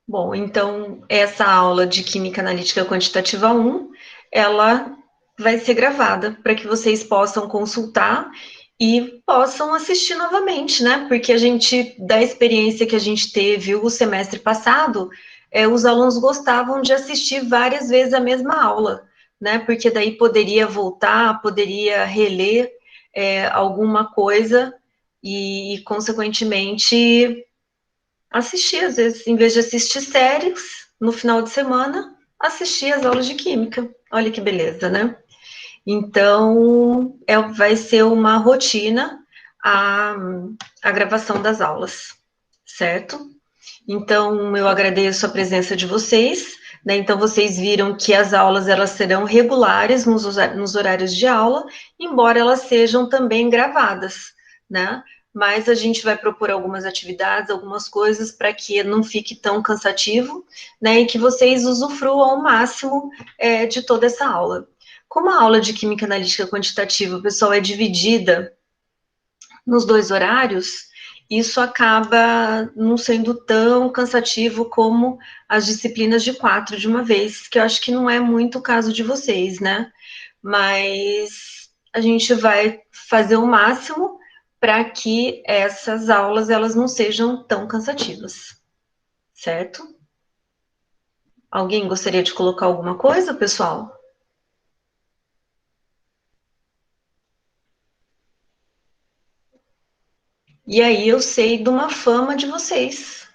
Bom, então, essa aula de Química Analítica Quantitativa 1, ela vai ser gravada para que vocês possam consultar e possam assistir novamente, né? Porque a gente, da experiência que a gente teve o semestre passado, os alunos gostavam de assistir várias vezes a mesma aula, né? Porque daí poderia voltar, poderia reler alguma coisa e, consequentemente, assistir, às vezes, em vez de assistir séries no final de semana, assistir as aulas de química. Olha que beleza, né? Então, vai ser uma rotina a, a gravação das aulas, certo? Então, eu agradeço a presença de vocês, né? Então, vocês viram que as aulas, elas serão regulares nos horários de aula, embora elas sejam também gravadas, né? Mas a gente vai propor algumas atividades, algumas coisas, para que não fique tão cansativo, né? E que vocês usufruam ao máximo de toda essa aula. Como a aula de Química Analítica Quantitativa, pessoal, é dividida nos 2 horários, isso acaba não sendo tão cansativo como as disciplinas de 4 de uma vez, que eu acho que não é muito o caso de vocês, né? Mas a gente vai fazer o máximo para que essas aulas elas não sejam tão cansativas, certo? Alguém gostaria de colocar alguma coisa, pessoal? E aí eu sei de uma fama de vocês,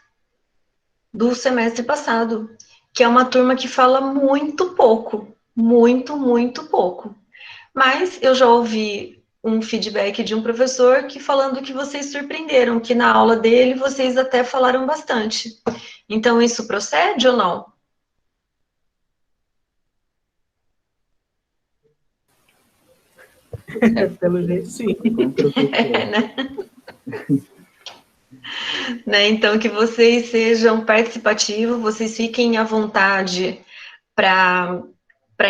do semestre passado, que é uma turma que fala muito pouco, muito, muito pouco. Mas eu já ouvi um feedback de um professor que falando que vocês surpreenderam, que na aula dele vocês até falaram bastante. Então isso procede ou não? Pelo jeito, sim. Né? Né? Então que vocês sejam participativos, vocês fiquem à vontade para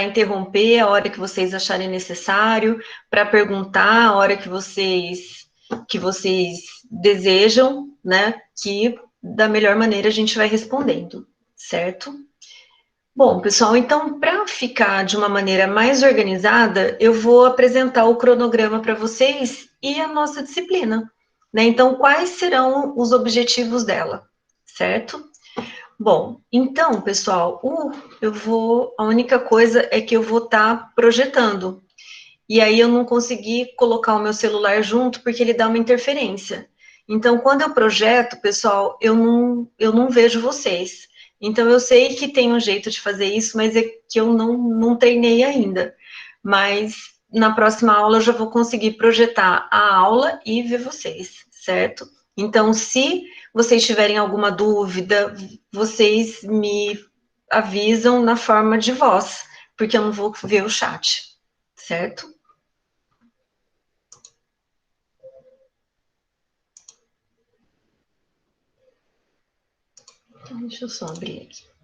interromper a hora que vocês acharem necessário, para perguntar a hora que vocês desejam, né? Que da melhor maneira a gente vai respondendo, certo? Bom, pessoal, então, para ficar de uma maneira mais organizada, eu vou apresentar o cronograma para vocês e a nossa disciplina, né? Então, quais serão os objetivos dela, certo? Bom, então, pessoal, a única coisa é que eu vou estar projetando. E aí eu não consegui colocar o meu celular junto porque ele dá uma interferência. Então, quando eu projeto, pessoal, eu não vejo vocês. Então, eu sei que tem um jeito de fazer isso, mas é que eu não treinei ainda. Mas na próxima aula eu já vou conseguir projetar a aula e ver vocês, certo? Então, se vocês tiverem alguma dúvida, vocês me avisam na forma de voz, porque eu não vou ver o chat, certo? Então, deixa eu só abrir aqui.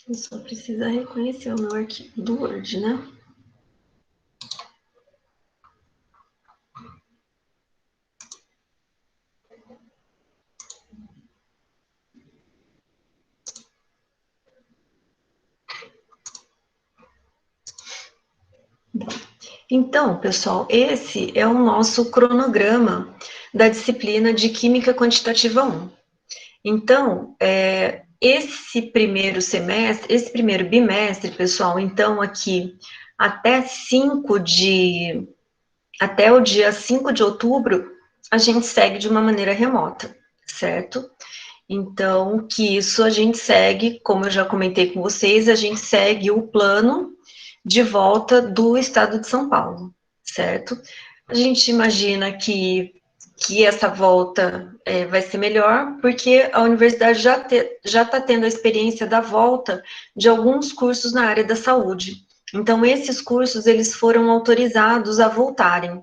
Eu só preciso reconhecer o meu arquivo do Word, né? Então, pessoal, esse é o nosso cronograma da disciplina de Química Quantitativa 1. Então, esse primeiro semestre, esse primeiro bimestre, pessoal, então aqui até até o dia 5 de outubro, a gente segue de uma maneira remota, certo? Então, que isso a gente segue, como eu já comentei com vocês, a gente segue o plano de volta do estado de São Paulo, certo? A gente imagina que essa volta vai ser melhor, porque a universidade já está tendo a experiência da volta de alguns cursos na área da saúde. Então, esses cursos, eles foram autorizados a voltarem.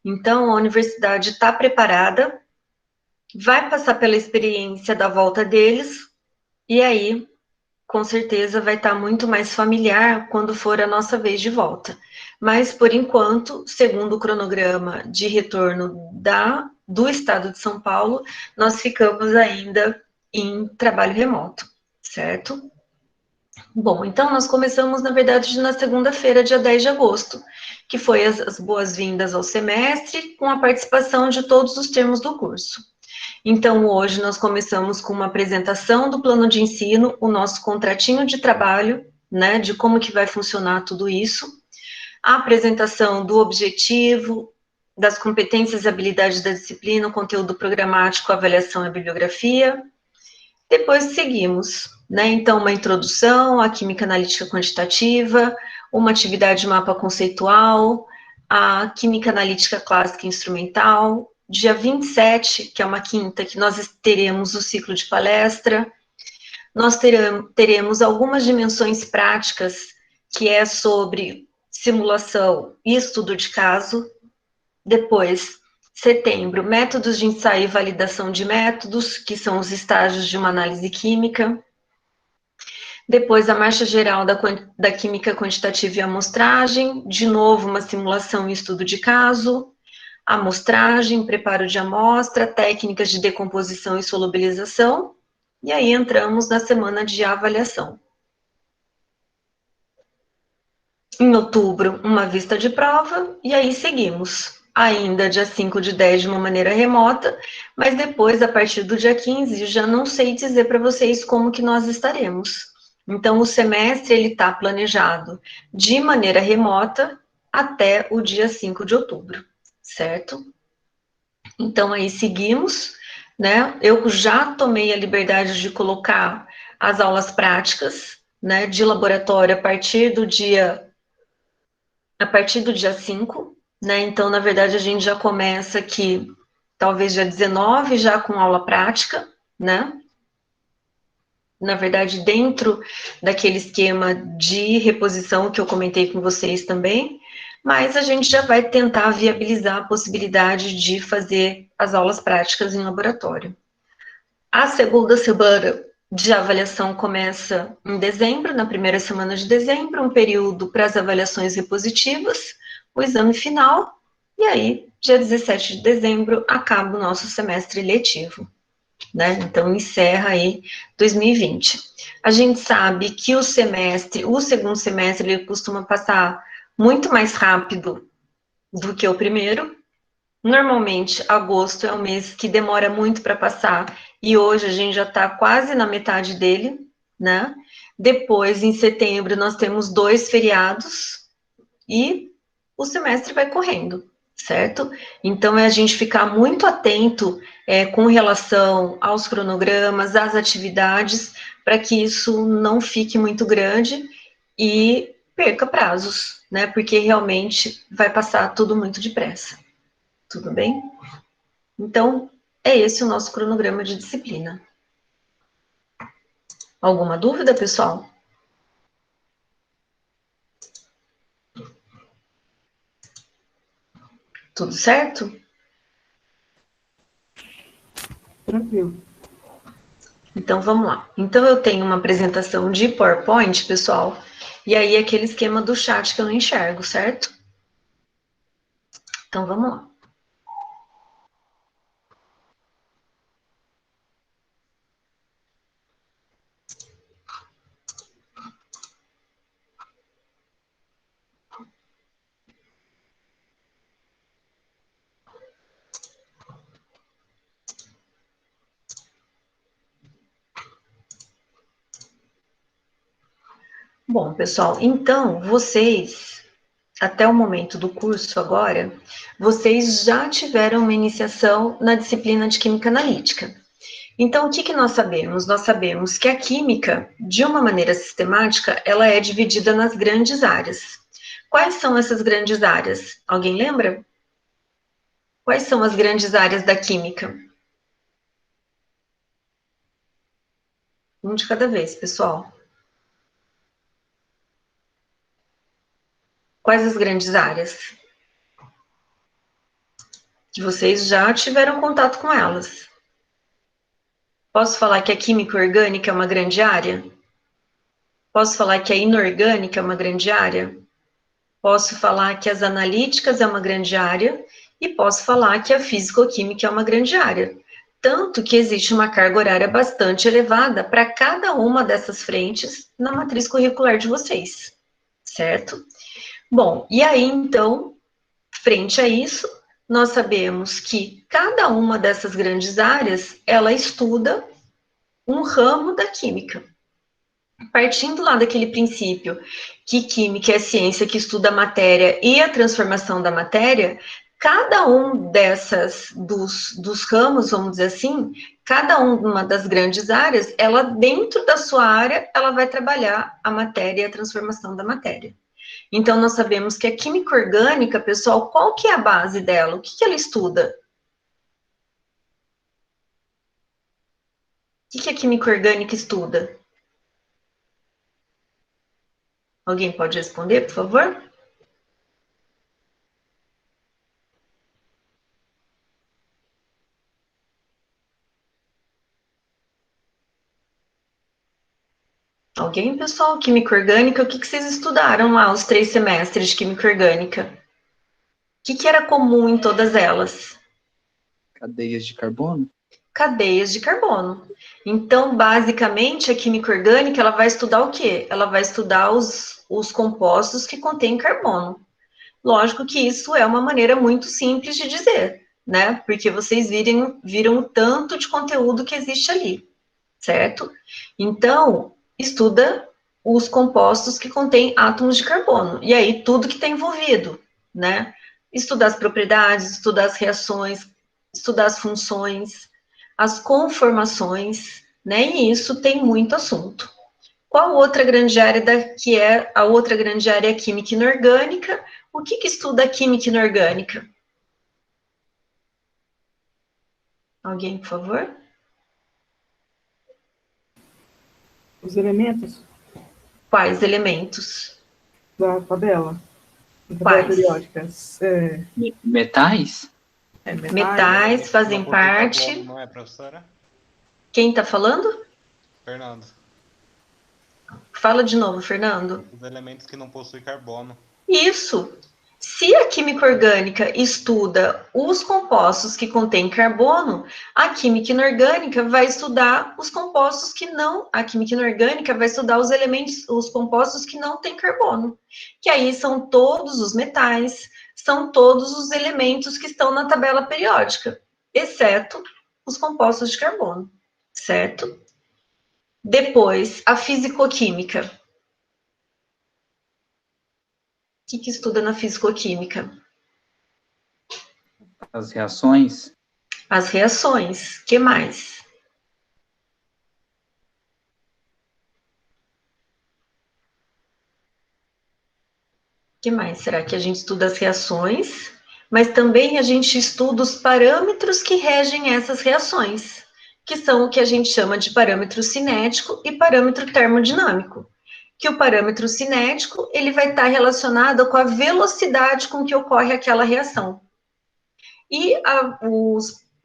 Então, a universidade está preparada, vai passar pela experiência da volta deles, e aí com certeza vai estar muito mais familiar quando for a nossa vez de volta. Mas, por enquanto, segundo o cronograma de retorno do estado de São Paulo, nós ficamos ainda em trabalho remoto, certo? Bom, então nós começamos, na verdade, na segunda-feira, dia 10 de agosto, que foi as boas-vindas ao semestre, com a participação de todos os termos do curso. Então, hoje nós começamos com uma apresentação do plano de ensino, o nosso contratinho de trabalho, né, de como que vai funcionar tudo isso, a apresentação do objetivo, das competências e habilidades da disciplina, o conteúdo programático, a avaliação e a bibliografia. Depois seguimos, né, então, uma introdução à química analítica quantitativa, uma atividade de mapa conceitual, a química analítica clássica e instrumental. Dia 27, que é uma quinta, que nós teremos o ciclo de palestra. Nós teremos algumas dimensões práticas, que é sobre simulação e estudo de caso. Depois, setembro, métodos de ensaio e validação de métodos, que são os estágios de uma análise química. Depois, a marcha geral da química quantitativa e amostragem, de novo, uma simulação e estudo de caso, amostragem, preparo de amostra, técnicas de decomposição e solubilização, e aí entramos na semana de avaliação. Em outubro, uma vista de prova, e aí seguimos. Ainda dia 5 de 10 de uma maneira remota, mas depois, a partir do dia 15, já não sei dizer para vocês como que nós estaremos. Então, o semestre, ele está planejado de maneira remota até o dia 5 de outubro, certo? Então, aí seguimos, né? Eu já tomei a liberdade de colocar as aulas práticas, né, de laboratório a partir do dia 5, né? Então, na verdade, a gente já começa aqui, talvez dia 19, já com aula prática, né? Na verdade, dentro daquele esquema de reposição que eu comentei com vocês também, mas a gente já vai tentar viabilizar a possibilidade de fazer as aulas práticas em laboratório. A segunda semana de avaliação começa em dezembro, na primeira semana de dezembro, um período para as avaliações repositivas, o exame final, e aí, dia 17 de dezembro, acaba o nosso semestre letivo, né? Então, encerra aí 2020. A gente sabe que o segundo semestre, ele costuma passar muito mais rápido do que o primeiro. Normalmente, agosto é um mês que demora muito para passar, e hoje a gente já está quase na metade dele, né? Depois, em setembro, nós temos 2 feriados, e o semestre vai correndo, certo? Então, é a gente ficar muito atento com relação aos cronogramas, às atividades, para que isso não fique muito grande e perca prazos, né? Porque realmente vai passar tudo muito depressa. Tudo bem? Então, é esse o nosso cronograma de disciplina. Alguma dúvida, pessoal? Tudo certo? Tranquilo. Então, vamos lá. Então, eu tenho uma apresentação de PowerPoint, pessoal, e aí aquele esquema do chat que eu não enxergo, certo? Então, vamos lá. Bom, pessoal, então, vocês, até o momento do curso agora, vocês já tiveram uma iniciação na disciplina de Química Analítica. Então, o que que nós sabemos? Nós sabemos que a química, de uma maneira sistemática, ela é dividida nas grandes áreas. Quais são essas grandes áreas? Alguém lembra? Quais são as grandes áreas da química? Um de cada vez, pessoal. Quais as grandes áreas? Que vocês já tiveram contato com elas. Posso falar que a química orgânica é uma grande área? Posso falar que a inorgânica é uma grande área? Posso falar que as analíticas é uma grande área? E posso falar que a físico-química é uma grande área. Tanto que existe uma carga horária bastante elevada para cada uma dessas frentes na matriz curricular de vocês, certo? Bom, e aí, então, frente a isso, nós sabemos que cada uma dessas grandes áreas, ela estuda um ramo da química. Partindo lá daquele princípio que química é a ciência que estuda a matéria e a transformação da matéria, cada um dos ramos, vamos dizer assim, cada uma das grandes áreas, ela dentro da sua área, ela vai trabalhar a matéria e a transformação da matéria. Então, nós sabemos que a química orgânica, pessoal, qual que é a base dela? O que ela estuda? O que a química orgânica estuda? Alguém pode responder, por favor? Alguém, pessoal? Química orgânica, o que vocês estudaram lá, os 3 semestres de química orgânica? O que era comum em todas elas? Cadeias de carbono? Cadeias de carbono. Então, basicamente, a química orgânica, ela vai estudar o quê? Ela vai estudar os compostos que contêm carbono. Lógico que isso é uma maneira muito simples de dizer, né? Porque vocês viram o tanto de conteúdo que existe ali, certo? Então, estuda os compostos que contêm átomos de carbono. E aí, tudo que está envolvido, né? Estudar as propriedades, estudar as reações, estudar as funções, as conformações, né? E isso tem muito assunto. Qual outra grande área que é a outra grande área química inorgânica? O que estuda a química inorgânica? Alguém, por favor? Os elementos Quais elementos? da tabela. Da tabela Quais? periódica. Metais? Metais fazem parte. Carbono, não é, professora? Quem está falando? Fernando. Fala de novo, Fernando. Os elementos que não possuem carbono. Isso. Se a química orgânica estuda os compostos que contêm carbono, a química inorgânica vai estudar os compostos que não. A química inorgânica vai estudar os elementos, os compostos que não têm carbono. Que aí são todos os metais, são todos os elementos que estão na tabela periódica, exceto os compostos de carbono, certo? Depois, a fisicoquímica. O que estuda na fisicoquímica? As reações? As reações. Que mais? Que mais? Será que a gente estuda as reações? Mas também a gente estuda os parâmetros que regem essas reações, que são o que a gente chama de parâmetro cinético e parâmetro termodinâmico. Que o parâmetro cinético, ele vai estar relacionado com a velocidade com que ocorre aquela reação. E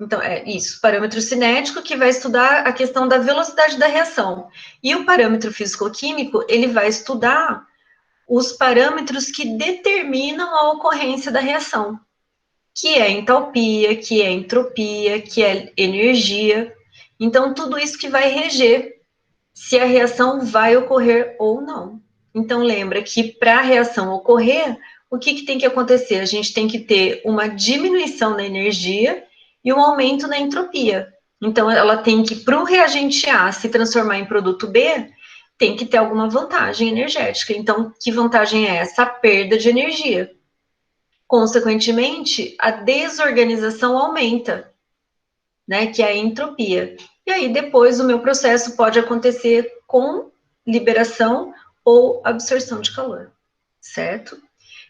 então, é isso, parâmetro cinético, que vai estudar a questão da velocidade da reação. E o parâmetro físico-químico, ele vai estudar os parâmetros que determinam a ocorrência da reação, que é entalpia, que é entropia, que é energia. Então, tudo isso que vai reger se a reação vai ocorrer ou não. Então, lembra que para a reação ocorrer, o que tem que acontecer? A gente tem que ter uma diminuição na energia e um aumento na entropia. Então, ela tem que, para o reagente A se transformar em produto B, tem que ter alguma vantagem energética. Então, que vantagem é essa? A perda de energia. Consequentemente, a desorganização aumenta, né, que é a entropia. E aí, depois, o meu processo pode acontecer com liberação ou absorção de calor, certo?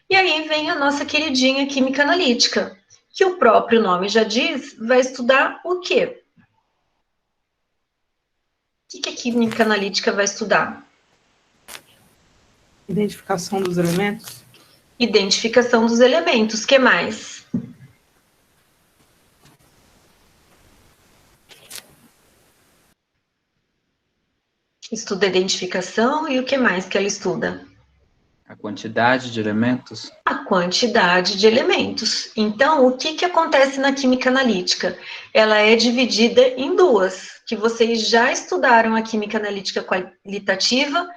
E aí vem a nossa queridinha química analítica, que o próprio nome já diz, vai estudar o quê? O que a química analítica vai estudar? Identificação dos elementos. Identificação dos elementos, que mais? Estuda a identificação e o que mais que ela estuda? A quantidade de elementos. A quantidade de elementos. Então, o que acontece na química analítica? Ela é dividida em duas, que vocês já estudaram a química analítica qualitativa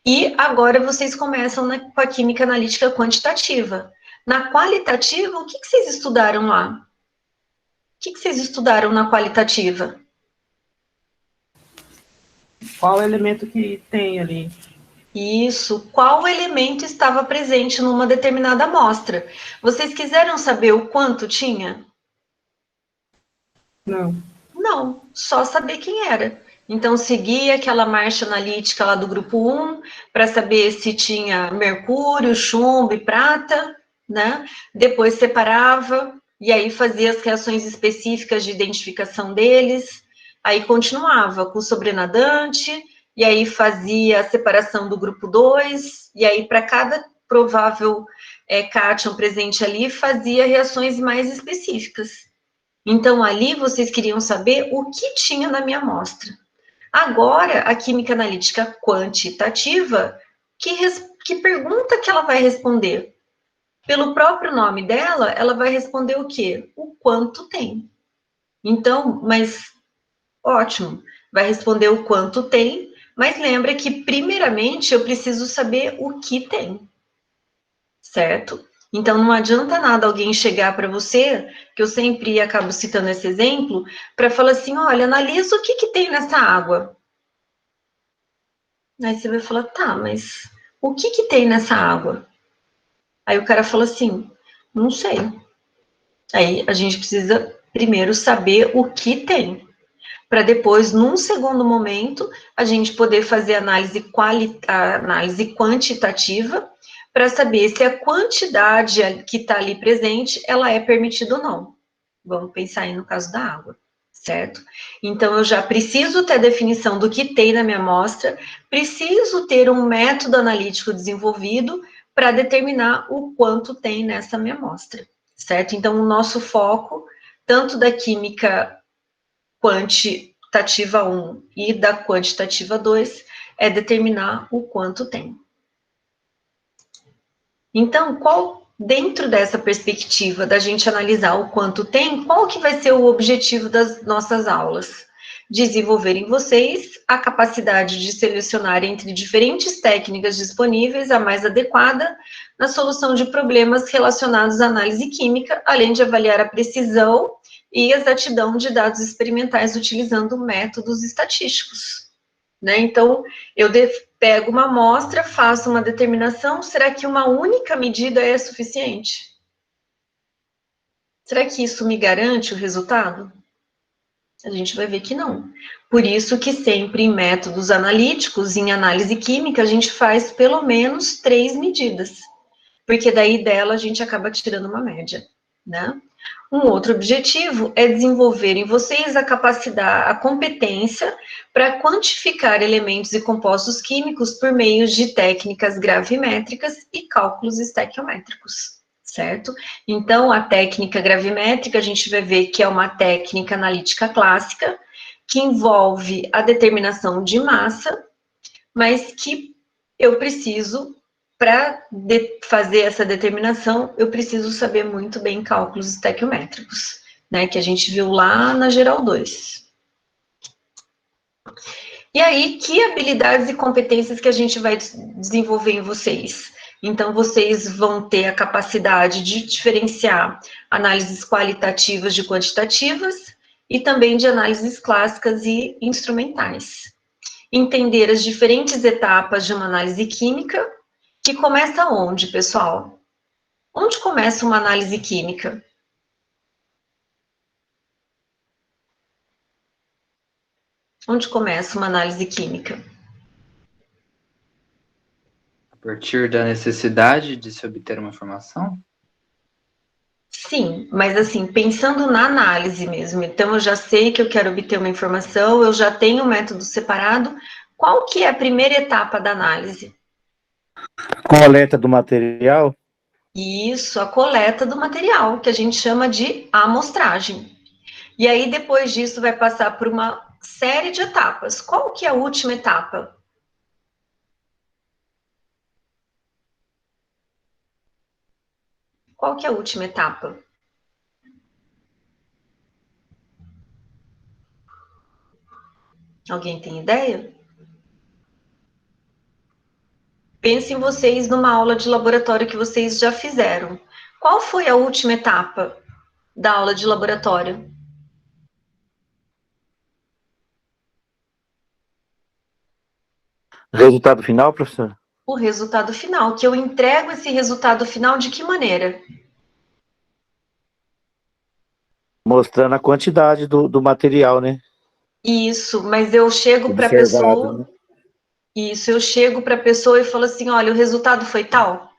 e agora vocês começam com a química analítica quantitativa. Na qualitativa, o que vocês estudaram lá? O que vocês estudaram na qualitativa? Qual elemento que tem ali? Isso, qual elemento estava presente numa determinada amostra? Vocês quiseram saber o quanto tinha? Não. Não, só saber quem era. Então, seguia aquela marcha analítica lá do grupo 1, para saber se tinha mercúrio, chumbo e prata, né? Depois separava, e aí fazia as reações específicas de identificação deles, aí continuava com o sobrenadante, e aí fazia a separação do grupo 2, e aí para cada provável cátion presente ali, fazia reações mais específicas. Então, ali vocês queriam saber o que tinha na minha amostra. Agora, a química analítica quantitativa, que pergunta que ela vai responder? Pelo próprio nome dela, ela vai responder o quê? O quanto tem. Então, mas ótimo, vai responder o quanto tem, mas lembra que, primeiramente, eu preciso saber o que tem, certo? Então, não adianta nada alguém chegar para você, que eu sempre acabo citando esse exemplo, para falar assim, olha, analisa o que tem nessa água. Aí você vai falar, tá, mas o que tem nessa água? Aí o cara fala assim, não sei. Aí a gente precisa primeiro saber o que tem, para depois, num segundo momento, a gente poder fazer a análise quantitativa para saber se a quantidade que está ali presente, ela é permitida ou não. Vamos pensar aí no caso da água, certo? Então, eu já preciso ter a definição do que tem na minha amostra, preciso ter um método analítico desenvolvido para determinar o quanto tem nessa minha amostra, certo? Então, o nosso foco, tanto da química quantitativa 1 e da quantitativa 2 é determinar o quanto tem. Então, dentro dessa perspectiva da gente analisar o quanto tem, qual que vai ser o objetivo das nossas aulas? Desenvolver em vocês a capacidade de selecionar entre diferentes técnicas disponíveis a mais adequada na solução de problemas relacionados à análise química, além de avaliar a precisão e exatidão de dados experimentais utilizando métodos estatísticos, né? Então, eu pego uma amostra, faço uma determinação, será que uma única medida é suficiente? Será que isso me garante o resultado? A gente vai ver que não. Por isso que sempre em métodos analíticos, em análise química, a gente faz pelo menos 3 medidas, porque daí dela a gente acaba tirando uma média, né? Um outro objetivo é desenvolver em vocês a capacidade, a competência para quantificar elementos e compostos químicos por meio de técnicas gravimétricas e cálculos estequiométricos, certo? Então, a técnica gravimétrica, a gente vai ver que é uma técnica analítica clássica, que envolve a determinação de massa, mas que eu preciso, para fazer essa determinação, eu preciso saber muito bem cálculos estequiométricos, né, que a gente viu lá na Geral 2. E aí, que habilidades e competências que a gente vai desenvolver em vocês? Então, vocês vão ter a capacidade de diferenciar análises qualitativas de quantitativas e também de análises clássicas e instrumentais. Entender as diferentes etapas de uma análise química, que começa onde, pessoal? Onde começa uma análise química? Onde começa uma análise química? A partir da necessidade de se obter uma informação? Sim, mas assim, pensando na análise mesmo, então eu já sei que eu quero obter uma informação, eu já tenho um método separado, qual que é a primeira etapa da análise? Coleta do material? Isso, a coleta do material, que a gente chama de amostragem. E aí, depois disso, vai passar por uma série de etapas. Qual que é a última etapa? Qual que é a última etapa? Alguém tem ideia? Pensem vocês numa aula de laboratório que vocês já fizeram. Qual foi a última etapa da aula de laboratório? Resultado final, professor? O resultado final, que eu entrego esse resultado final de que maneira? Mostrando a quantidade do material, né? Isso, mas eu chego para a Observado, pessoa, né? isso, eu chego para a pessoa e falo assim, olha, o resultado foi tal.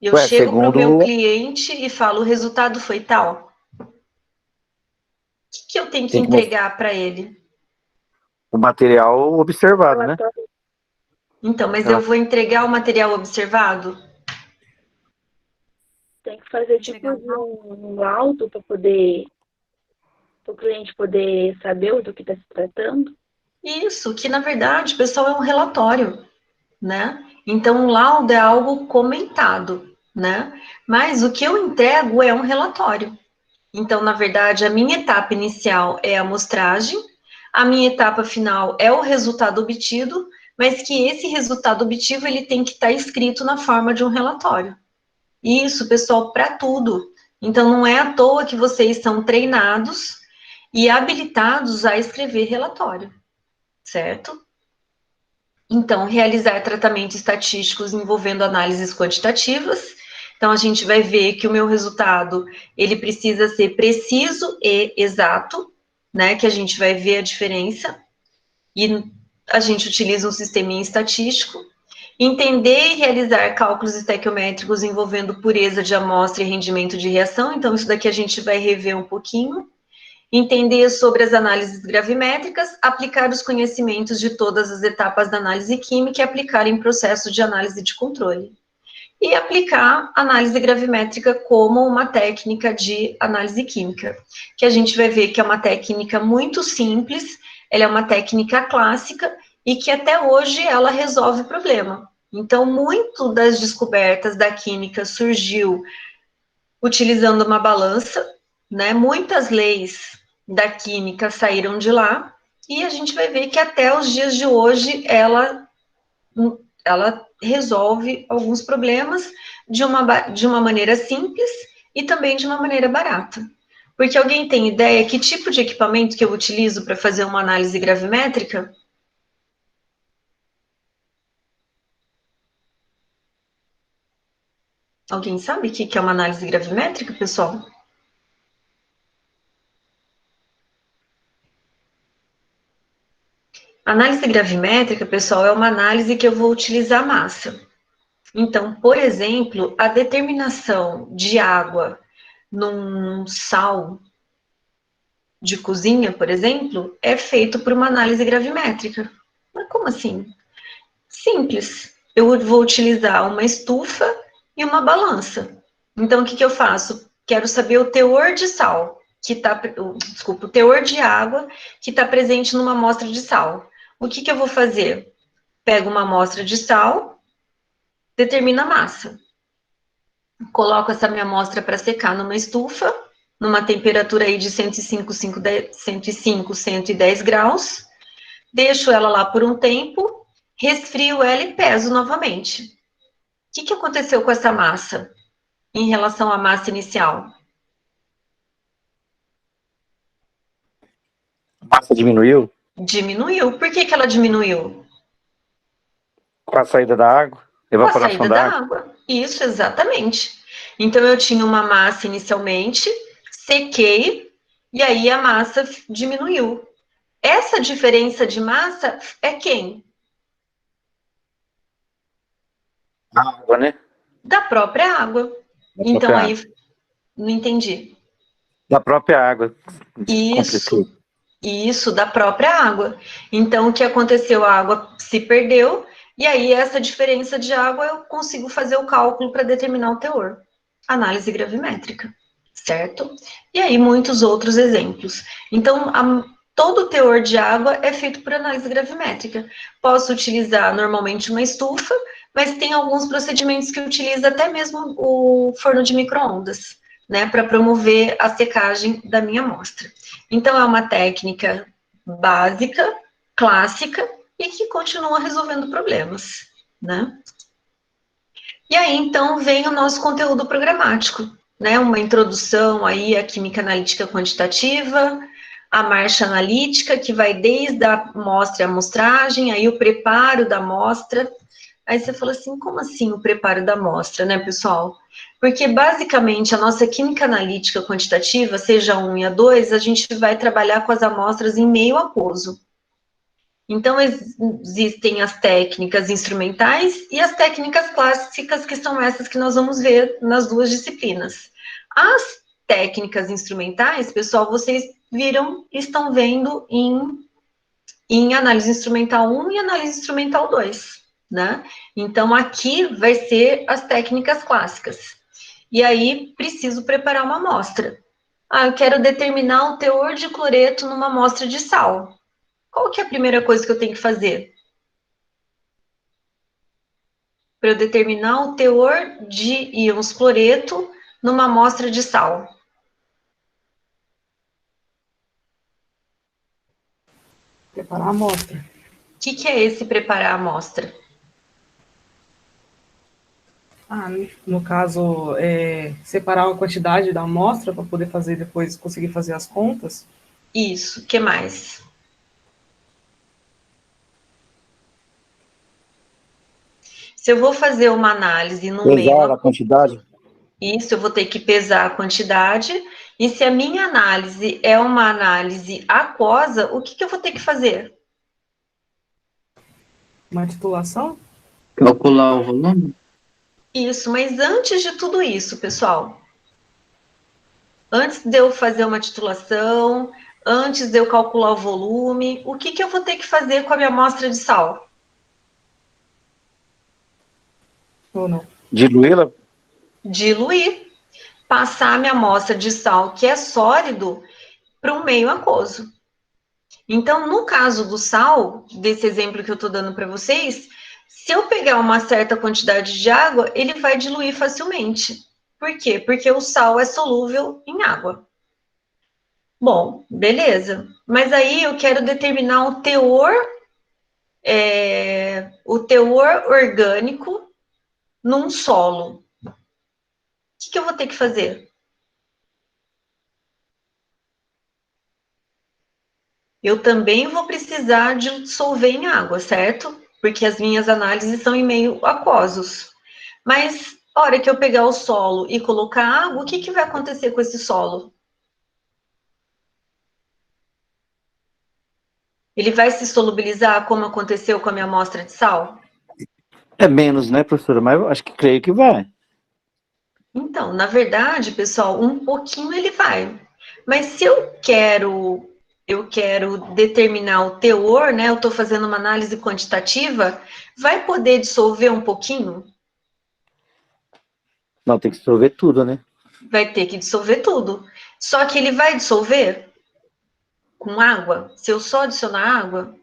Eu Ué, chego para o meu segundo, cliente e falo, o resultado foi tal. O que eu tenho que tem que mostrar entregar para ele? o material observado, né? Então, mas eu Ela vou entregar o material observado? Tem que fazer tipo um laudo para o cliente poder saber do que está se tratando. Isso, que na verdade, pessoal, é um relatório, né? Então, o laudo é algo comentado, né? Mas o que eu entrego é um relatório. Então, na verdade, a minha etapa inicial é a amostragem, a minha etapa final é o resultado obtido, mas que esse resultado obtido ele tem que estar escrito na forma de um relatório. Isso, pessoal, para tudo. Então, não é à toa que vocês são treinados e habilitados a escrever relatório, certo? Então, realizar tratamentos estatísticos envolvendo análises quantitativas. Então, a gente vai ver que o meu resultado, ele precisa ser preciso e exato, né? Que a gente vai ver a diferença. E a gente utiliza um sisteminha estatístico. Entender e realizar cálculos estequiométricos envolvendo pureza de amostra e rendimento de reação. Então, isso daqui a gente vai rever um pouquinho. Entender sobre as análises gravimétricas, aplicar os conhecimentos de todas as etapas da análise química e aplicar em processo de análise de controle. E aplicar análise gravimétrica como uma técnica de análise química, que a gente vai ver que é uma técnica muito simples, ela é uma técnica clássica e que até hoje ela resolve o problema. Então, muito das descobertas da química surgiu utilizando uma balança, né? Muitas leis da química saíram de lá, e a gente vai ver que até os dias de hoje ela resolve alguns problemas de uma maneira simples e também de uma maneira barata. Porque alguém tem ideia que tipo de equipamento que eu utilizo para fazer uma análise gravimétrica? Alguém sabe o que é uma análise gravimétrica, pessoal? Análise gravimétrica, pessoal, é uma análise que eu vou utilizar massa. Então, por exemplo, a determinação de água num sal de cozinha, por exemplo, é feito por uma análise gravimétrica. Mas como assim? Simples. Eu vou utilizar uma estufa e uma balança. Então, o que eu faço? Quero saber o teor de sal, desculpa, o teor de água que está presente numa amostra de sal. O que eu vou fazer? Pego uma amostra de sal, determino a massa. Coloco essa minha amostra para secar numa estufa, numa temperatura aí de 110 graus, deixo ela lá por um tempo, resfrio ela e peso novamente. O que aconteceu com essa massa em relação à massa inicial? a massa diminuiu Diminuiu. Por que ela diminuiu? com a saída da água, Com a evaporação saída da da água. água. Isso, exatamente. Então, eu tinha uma massa inicialmente, sequei, e aí a massa diminuiu. Essa diferença de massa é quem? A água, né? Da própria água. Da Então, própria aí, água. não entendi. Da própria água. Compliquei. Isso, da própria água. Então, o que aconteceu? A água se perdeu, e aí essa diferença de água eu consigo fazer o cálculo para determinar o teor. Análise gravimétrica, certo? E aí muitos outros exemplos. Então, todo o teor de água é feito por análise gravimétrica. Posso utilizar normalmente uma estufa, mas tem alguns procedimentos que utiliza até mesmo o forno de micro-ondas, né, para promover a secagem da minha amostra. Então, é uma técnica básica, clássica, e que continua resolvendo problemas, né? E aí, então, vem o nosso conteúdo programático, né? Uma introdução aí à química analítica quantitativa, a marcha analítica, que vai desde a amostra e a amostragem, aí o preparo da amostra. Aí você fala assim, como assim o preparo da amostra, né, pessoal? Porque, basicamente, a nossa química analítica quantitativa, seja a 1 e a 2, a gente vai trabalhar com as amostras em meio aquoso. Então, existem as técnicas instrumentais e as técnicas clássicas, que são essas que nós vamos ver nas duas disciplinas. As técnicas instrumentais, pessoal, vocês estão vendo em análise instrumental 1 e análise instrumental 2, né? Então, aqui vai ser as técnicas clássicas. E aí, preciso preparar uma amostra. Eu quero determinar o teor de cloreto numa amostra de sal. Qual que é a primeira coisa que eu tenho que fazer? Para eu determinar o teor de íons cloreto numa amostra de sal. Preparar a amostra. O que é esse preparar a amostra? No caso, separar a quantidade da amostra para poder fazer depois, conseguir fazer as contas. Isso, o que mais? Se eu vou fazer uma análise no meio... Pesar a quantidade. Isso, eu vou ter que pesar a quantidade. E se a minha análise é uma análise aquosa, o que eu vou ter que fazer? Uma titulação? Calcular o volume? Isso, mas antes de tudo isso, pessoal, antes de eu fazer uma titulação, antes de eu calcular o volume, o que eu vou ter que fazer com a minha amostra de sal? Ou não? Diluí-la. Diluir. Passar a minha amostra de sal, que é sólido, para um meio aquoso. Então, no caso do sal, desse exemplo que eu estou dando para vocês, se eu pegar uma certa quantidade de água, ele vai diluir facilmente. Por quê? Porque o sal é solúvel em água. Bom, beleza. Mas aí eu quero determinar o teor orgânico num solo. O que eu vou ter que fazer? Eu também vou precisar dissolver em água, certo? Porque as minhas análises são em meio aquosos. Mas, a hora que eu pegar o solo e colocar água, o que vai acontecer com esse solo? Ele vai se solubilizar como aconteceu com a minha amostra de sal? É menos, né, professora? Mas eu acho que creio que vai. Então, na verdade, pessoal, um pouquinho ele vai. Mas se eu quero determinar o teor, né? Eu estou fazendo uma análise quantitativa, vai poder dissolver um pouquinho? Não, tem que dissolver tudo, né? Vai ter que dissolver tudo. Só que ele vai dissolver com água? Se eu só adicionar água?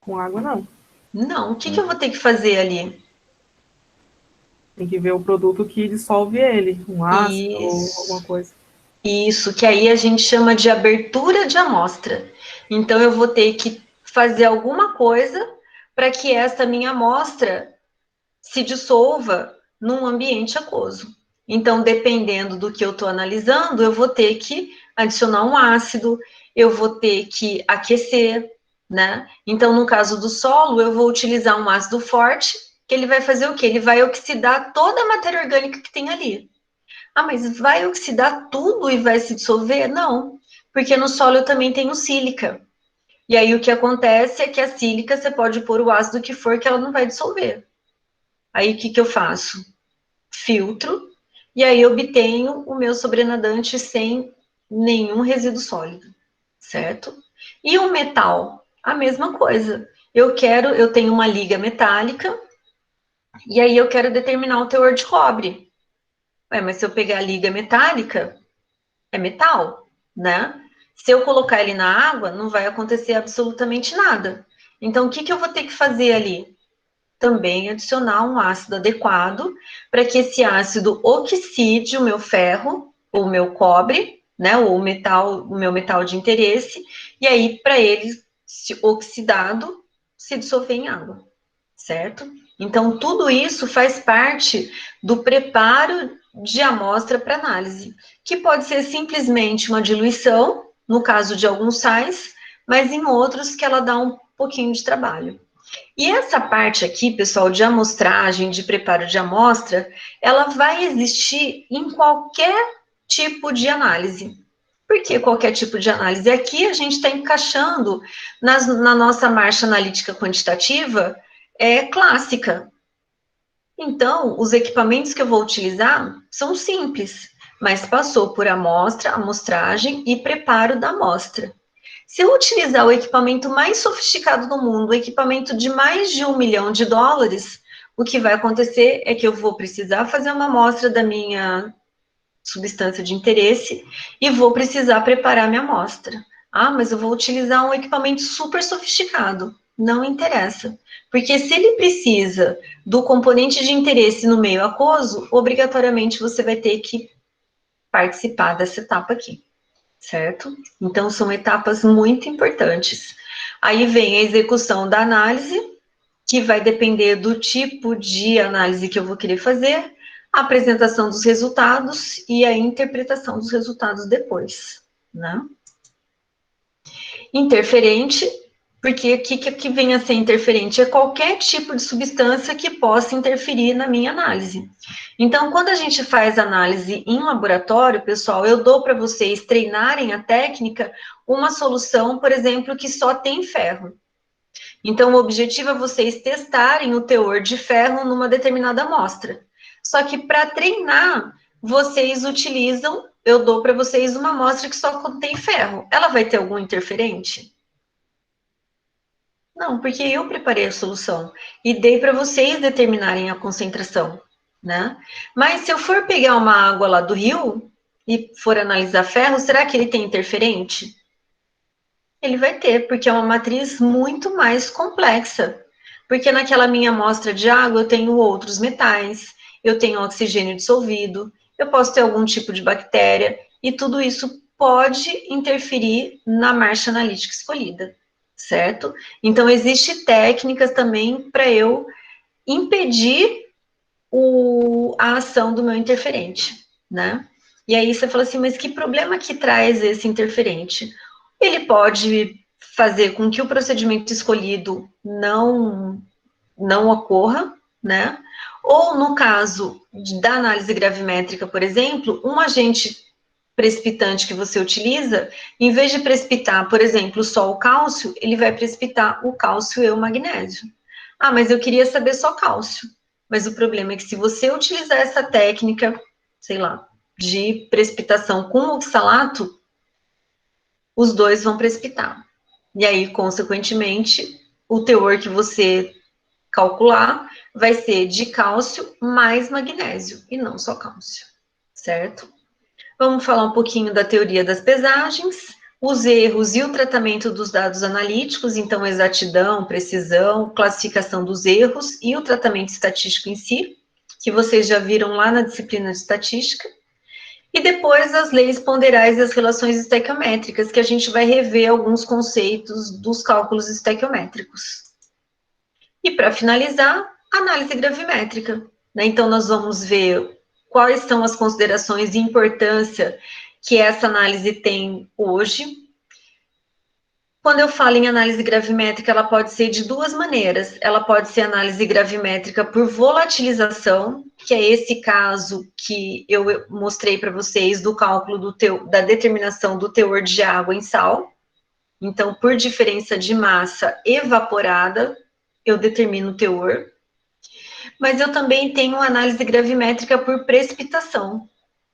Com água, não. Não. O que eu vou ter que fazer ali? Tem que ver o produto que dissolve ele, um ácido ou Isso. alguma coisa. Isso, que aí a gente chama de abertura de amostra. Então, eu vou ter que fazer alguma coisa para que essa minha amostra se dissolva num ambiente aquoso. Então, dependendo do que eu estou analisando, eu vou ter que adicionar um ácido, eu vou ter que aquecer, né? Então, no caso do solo, eu vou utilizar um ácido forte, que ele vai fazer o quê? Ele vai oxidar toda a matéria orgânica que tem ali. Mas vai oxidar tudo e vai se dissolver? Não, porque no solo eu também tenho sílica. E aí o que acontece é que a sílica você pode pôr o ácido que for que ela não vai dissolver. Aí o que eu faço? Filtro, e aí obtenho o meu sobrenadante sem nenhum resíduo sólido, certo? E o metal? A mesma coisa. Eu tenho uma liga metálica, e aí eu quero determinar o teor de cobre. Mas se eu pegar a liga metálica, é metal, né? Se eu colocar ele na água, não vai acontecer absolutamente nada. Então, o que eu vou ter que fazer ali? também adicionar um ácido adequado para que esse ácido oxide o meu ferro, o meu cobre, né, ou o meu metal de interesse, e aí para ele, se oxidado, se dissolver em água, certo? Então, tudo isso faz parte do preparo de amostra para análise, que pode ser simplesmente uma diluição, no caso de alguns sais, mas em outros que ela dá um pouquinho de trabalho. E essa parte aqui, pessoal, de amostragem, de preparo de amostra, ela vai existir em qualquer tipo de análise. Por que qualquer tipo de análise? Aqui a gente está encaixando na nossa marcha analítica quantitativa clássica. Então, os equipamentos que eu vou utilizar são simples, mas passou por amostra, amostragem e preparo da amostra. Se eu utilizar o equipamento mais sofisticado do mundo, o equipamento de mais de $1 milhão, o que vai acontecer é que eu vou precisar fazer uma amostra da minha substância de interesse e vou precisar preparar minha amostra. Ah, mas eu vou utilizar um equipamento super sofisticado. Não interessa, porque se ele precisa do componente de interesse no meio aquoso, obrigatoriamente você vai ter que participar dessa etapa aqui, certo? Então, são etapas muito importantes. Aí vem a execução da análise, que vai depender do tipo de análise que eu vou querer fazer, a apresentação dos resultados e a interpretação dos resultados depois, né? Interferente, porque o que vem a ser interferente? É qualquer tipo de substância que possa interferir na minha análise. Então, quando a gente faz análise em laboratório, pessoal, eu dou para vocês treinarem a técnica uma solução, por exemplo, que só tem ferro. Então, o objetivo é vocês testarem o teor de ferro numa determinada amostra. Só que para treinar, vocês utilizam, eu dou para vocês uma amostra que só contém ferro. Ela vai ter algum interferente? Não, porque eu preparei a solução e dei para vocês determinarem a concentração, né? Mas se eu for pegar uma água lá do rio e for analisar ferro, será que ele tem interferente? Ele vai ter, porque é uma matriz muito mais complexa. Porque naquela minha amostra de água eu tenho outros metais, eu tenho oxigênio dissolvido, eu posso ter algum tipo de bactéria, e tudo isso pode interferir na marcha analítica escolhida, certo? Então, existem técnicas também para eu impedir a ação do meu interferente, né? E aí você fala assim, mas que problema que traz esse interferente? Ele pode fazer com que o procedimento escolhido não ocorra, né? Ou no caso da análise gravimétrica, por exemplo, um agente precipitante que você utiliza, em vez de precipitar, por exemplo, só o cálcio, ele vai precipitar o cálcio e o magnésio. Ah, mas eu queria saber só cálcio. Mas o problema é que se você utilizar essa técnica, sei lá, de precipitação com oxalato, os dois vão precipitar. E aí, consequentemente, o teor que você calcular vai ser de cálcio mais magnésio, e não só cálcio, certo? Vamos falar um pouquinho da teoria das pesagens, os erros e o tratamento dos dados analíticos, então exatidão, precisão, classificação dos erros e o tratamento estatístico em si, que vocês já viram lá na disciplina de estatística. E depois as leis ponderais e as relações estequiométricas, que a gente vai rever alguns conceitos dos cálculos estequiométricos. E para finalizar, análise gravimétrica, né? Então nós vamos ver quais são as considerações e importância que essa análise tem hoje. Quando eu falo em análise gravimétrica, ela pode ser de duas maneiras. Ela pode ser análise gravimétrica por volatilização, que é esse caso que eu mostrei para vocês do cálculo da determinação do teor de água em sal. Então, por diferença de massa evaporada, eu determino o teor. Mas eu também tenho análise gravimétrica por precipitação.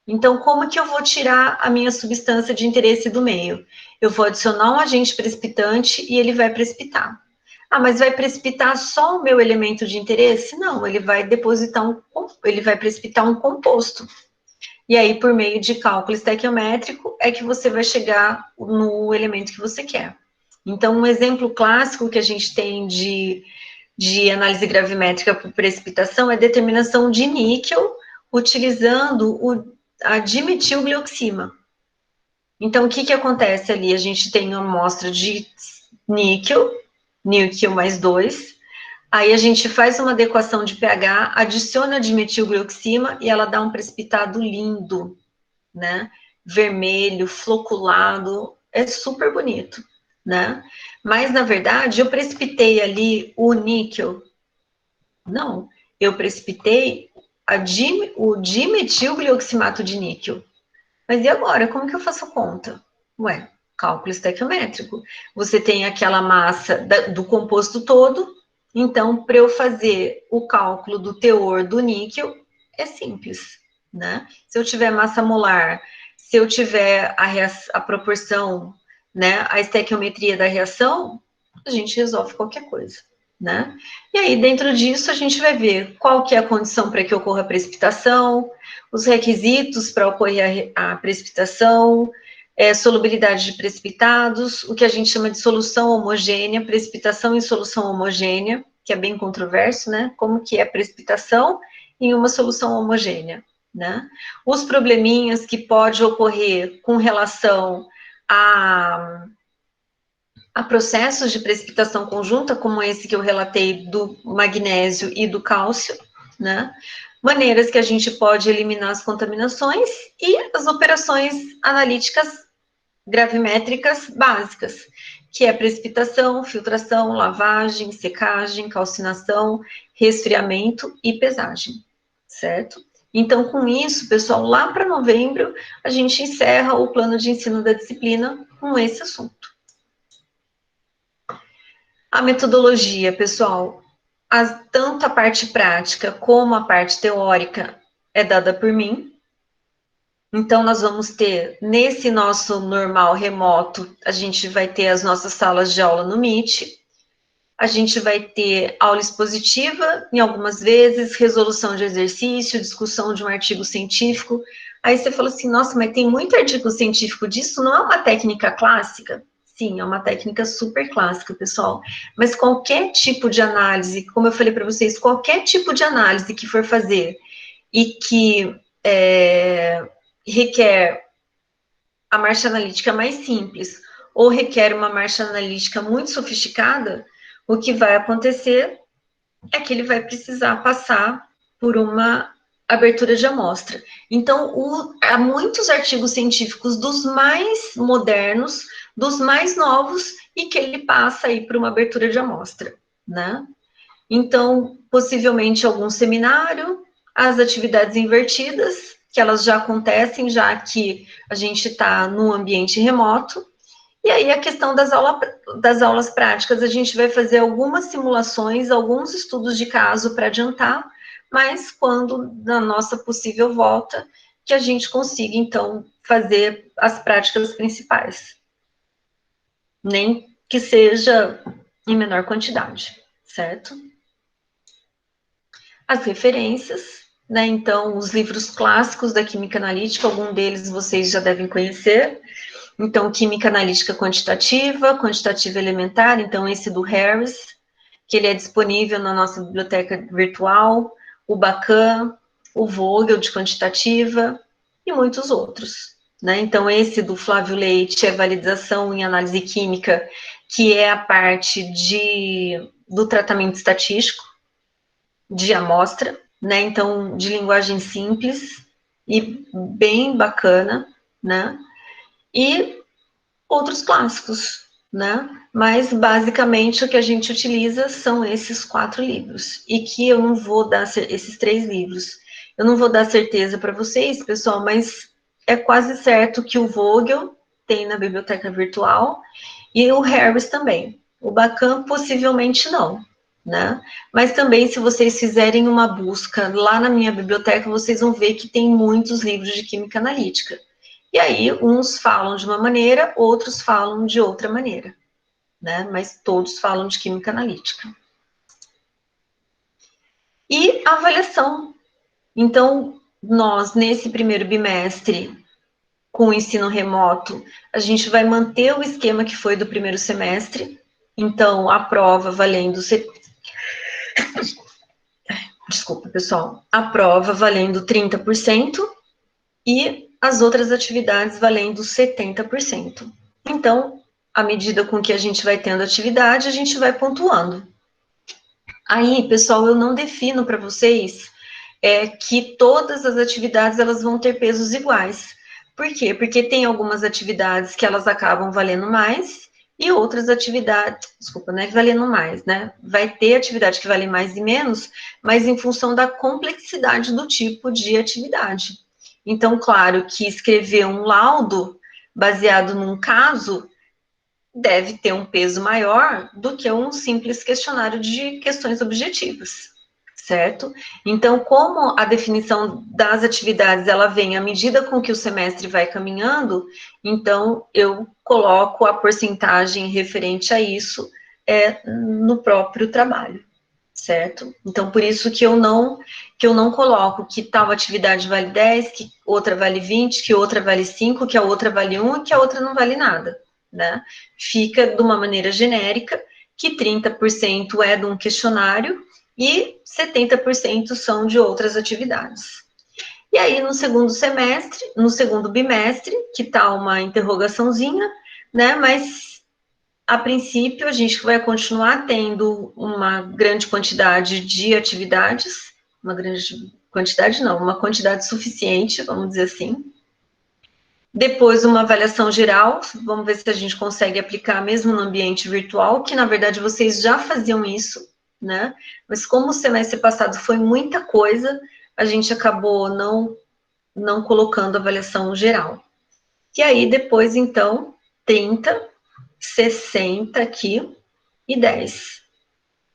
Então, como que eu vou tirar a minha substância de interesse do meio? Eu vou adicionar um agente precipitante e ele vai precipitar. Ah, mas vai precipitar só o meu elemento de interesse? Não, ele vai precipitar um composto. E aí, por meio de cálculo estequiométrico, é que você vai chegar no elemento que você quer. Então, um exemplo clássico que a gente tem de de análise gravimétrica por precipitação é determinação de níquel utilizando a dimetilglioxima. Então, o que acontece ali? A gente tem uma amostra de níquel mais 2, aí a gente faz uma adequação de pH, adiciona a dimetilglioxima e ela dá um precipitado lindo, né? Vermelho, floculado, é super bonito, né? Mas, na verdade, eu precipitei ali o níquel? Não, eu precipitei o dimetilglioximato de níquel. Mas e agora? Como que eu faço a conta? Ué, cálculo estequiométrico. Você tem aquela massa do composto todo, então, para eu fazer o cálculo do teor do níquel, é simples, né? Se eu tiver massa molar, se eu tiver a proporção, né, a estequiometria da reação, a gente resolve qualquer coisa, né? E aí, dentro disso, a gente vai ver qual que é a condição para que ocorra a precipitação, os requisitos para ocorrer a precipitação, solubilidade de precipitados, o que a gente chama de solução homogênea, precipitação em solução homogênea, que é bem controverso, né? Como que é precipitação em uma solução homogênea, né? Os probleminhas que pode ocorrer com relação a processos de precipitação conjunta, como esse que eu relatei do magnésio e do cálcio, né? Maneiras que a gente pode eliminar as contaminações e as operações analíticas gravimétricas básicas, que é precipitação, filtração, lavagem, secagem, calcinação, resfriamento e pesagem, certo? Então, com isso, pessoal, lá para novembro, a gente encerra o plano de ensino da disciplina com esse assunto. A metodologia, pessoal, tanto a parte prática como a parte teórica é dada por mim. Então, nós vamos ter, nesse nosso normal remoto, a gente vai ter as nossas salas de aula no Meet, a gente vai ter aula expositiva, em algumas vezes, resolução de exercício, discussão de um artigo científico. Aí você fala assim, nossa, mas tem muito artigo científico disso, não é uma técnica clássica? Sim, é uma técnica super clássica, pessoal. Mas qualquer tipo de análise, como eu falei para vocês, qualquer tipo de análise que for fazer e que requer a marcha analítica mais simples ou requer uma marcha analítica muito sofisticada, o que vai acontecer é que ele vai precisar passar por uma abertura de amostra. Então, há muitos artigos científicos dos mais modernos, dos mais novos, e que ele passa aí por uma abertura de amostra, né? Então, possivelmente algum seminário, as atividades invertidas, que elas já acontecem, já que a gente está num ambiente remoto. E aí, a questão das aulas práticas, a gente vai fazer algumas simulações, alguns estudos de caso para adiantar, mas quando, na nossa possível volta, que a gente consiga, então, fazer as práticas principais. Nem que seja em menor quantidade, certo? As referências, né? Então, os livros clássicos da química analítica, algum deles vocês já devem conhecer. Então, química analítica quantitativa, quantitativa elementar, então esse do Harris, que ele é disponível na nossa biblioteca virtual, o Bacan, o Vogel de quantitativa e muitos outros, né? Então, esse do Flávio Leite é validação em análise química, que é a parte do tratamento estatístico de amostra, né? Então, de linguagem simples e bem bacana, né? E outros clássicos, né? Mas, basicamente, o que a gente utiliza são esses 4 livros. E que eu não vou dar, esses 3 livros, eu não vou dar certeza para vocês, pessoal, mas é quase certo que o Vogel tem na biblioteca virtual e o Harris também. O Bacan, possivelmente não, né? Mas também, se vocês fizerem uma busca lá na minha biblioteca, vocês vão ver que tem muitos livros de química analítica. E aí, uns falam de uma maneira, outros falam de outra maneira, né? Mas todos falam de química analítica. E a avaliação. Então, nós, nesse primeiro bimestre, com o ensino remoto, a gente vai manter o esquema que foi do primeiro semestre. Então, a prova valendo Desculpa, pessoal, a prova valendo 30% e as outras atividades valendo 70%. Então, à medida com que a gente vai tendo atividade, a gente vai pontuando. Aí, pessoal, eu não defino para vocês que todas as atividades elas vão ter pesos iguais. Por quê? Porque tem algumas atividades que elas acabam valendo mais e outras atividades, desculpa, não é valendo mais, né? Vai ter atividade que vale mais e menos, mas em função da complexidade do tipo de atividade. Então, claro que escrever um laudo baseado num caso deve ter um peso maior do que um simples questionário de questões objetivas, certo? Então, como a definição das atividades, ela vem à medida com que o semestre vai caminhando, então eu coloco a porcentagem referente a isso no próprio trabalho, certo? Então, por isso que eu não coloco que tal atividade vale 10, que outra vale 20, que outra vale 5, que a outra vale 1 e que a outra não vale nada, né? Fica de uma maneira genérica, que 30% é de um questionário e 70% são de outras atividades. E aí, no segundo semestre, no segundo bimestre, que tá uma interrogaçãozinha, né? Mas, a princípio, a gente vai continuar tendo uma grande quantidade de atividades, uma grande quantidade não, uma quantidade suficiente, vamos dizer assim. Depois, uma avaliação geral, vamos ver se a gente consegue aplicar mesmo no ambiente virtual, que na verdade vocês já faziam isso, né? Mas como o semestre passado foi muita coisa, a gente acabou não colocando avaliação geral. E aí, depois, então, 30, 60 aqui e 10,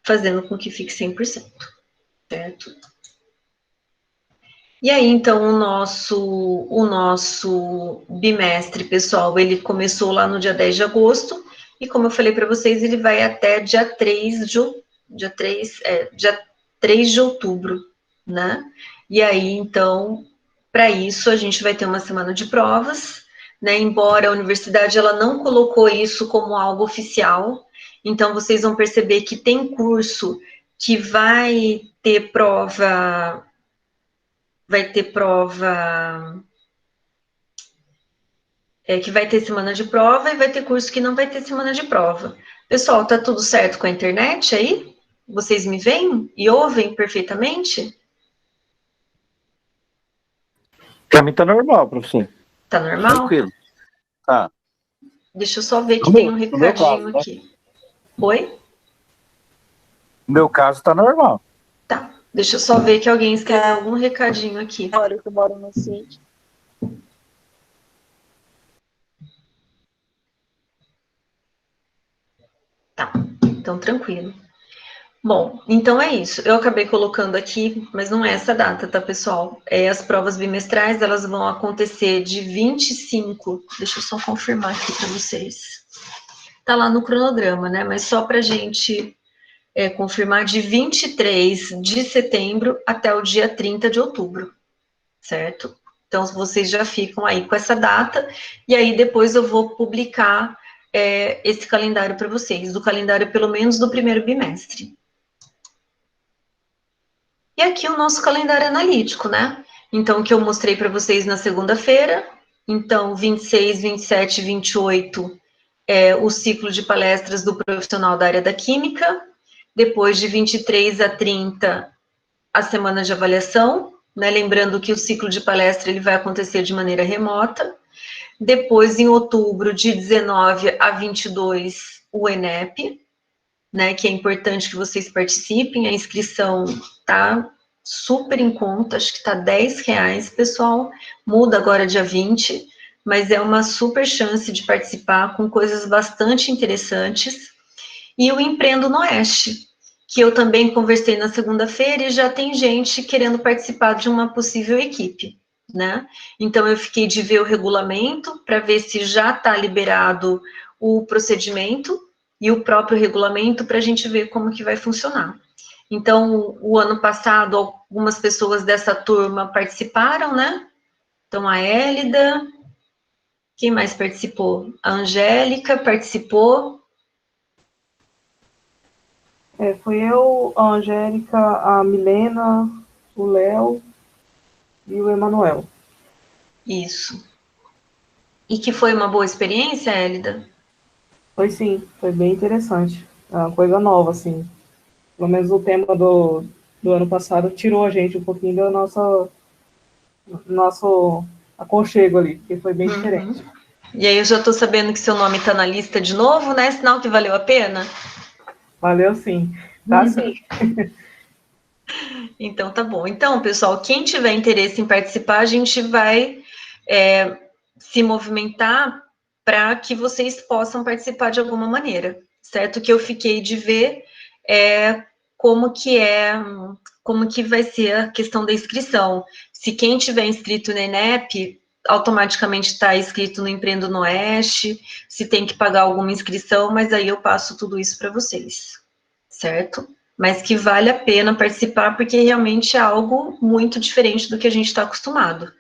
fazendo com que fique 100%, certo? E aí, então, o nosso bimestre, pessoal, ele começou lá no dia 10 de agosto, e como eu falei para vocês, ele vai até dia 3 de outubro, né? E aí, então, para isso, a gente vai ter uma semana de provas, né? Embora a universidade, ela não colocou isso como algo oficial, então, vocês vão perceber que tem curso que vai ter prova que vai ter semana de prova e vai ter curso que não vai ter semana de prova. Pessoal, tá tudo certo com a internet aí? Vocês me veem e ouvem perfeitamente? Pra mim tá normal, professor. Tá normal? Tranquilo. Tá. Deixa eu só ver que No tem um meu recadinho caso, né? aqui. Oi? No meu caso tá normal. Tá. Deixa eu só ver que alguém escreveu algum recadinho aqui. Agora que eu moro no sítio. Tá. Então, tranquilo. Bom, então é isso. Eu acabei colocando aqui, mas não é essa data, tá, pessoal? As provas bimestrais, elas vão acontecer de 25, deixa eu só confirmar aqui para vocês. Tá lá no cronograma, né? Mas só pra gente confirmar, de 23 de setembro até o dia 30 de outubro, certo? Então, vocês já ficam aí com essa data, e aí depois eu vou publicar esse calendário para vocês, do calendário pelo menos do primeiro bimestre. E aqui o nosso calendário analítico, né? Então, que eu mostrei para vocês na segunda-feira. Então, 26, 27, 28 é o ciclo de palestras do profissional da área da química. Depois, de 23 a 30, a semana de avaliação, né? Lembrando que o ciclo de palestra ele vai acontecer de maneira remota. Depois, em outubro, de 19 a 22, o ENEP, né, que é importante que vocês participem, a inscrição tá super em conta, acho que tá R$10, pessoal, muda agora dia 20, mas é uma super chance de participar com coisas bastante interessantes. E o Empreendo no Oeste, que eu também conversei na segunda-feira e já tem gente querendo participar de uma possível equipe, né? Então, eu fiquei de ver o regulamento para ver se já está liberado o procedimento e o próprio regulamento para a gente ver como que vai funcionar. Então, o ano passado, algumas pessoas dessa turma participaram, né? Então, a Hélida, quem mais participou? A Angélica participou. Foi eu, a Angélica, a Milena, o Léo e o Emanuel. Isso. E que foi uma boa experiência, Hélida? Foi sim, foi bem interessante. É uma coisa nova, assim. Pelo menos o tema do ano passado tirou a gente um pouquinho do nosso aconchego ali, porque foi bem diferente. Uhum. E aí eu já estou sabendo que seu nome está na lista de novo, né? Sinal que valeu a pena? Valeu sim. Tá sim. Então tá bom. Então, pessoal, quem tiver interesse em participar, a gente vai se movimentar para que vocês possam participar de alguma maneira, certo? Que eu fiquei de ver como que vai ser a questão da inscrição. Se quem tiver inscrito no ENEP automaticamente está inscrito no Empreendo no Oeste, se tem que pagar alguma inscrição, mas aí eu passo tudo isso para vocês, certo? Mas que vale a pena participar, porque realmente é algo muito diferente do que a gente está acostumado.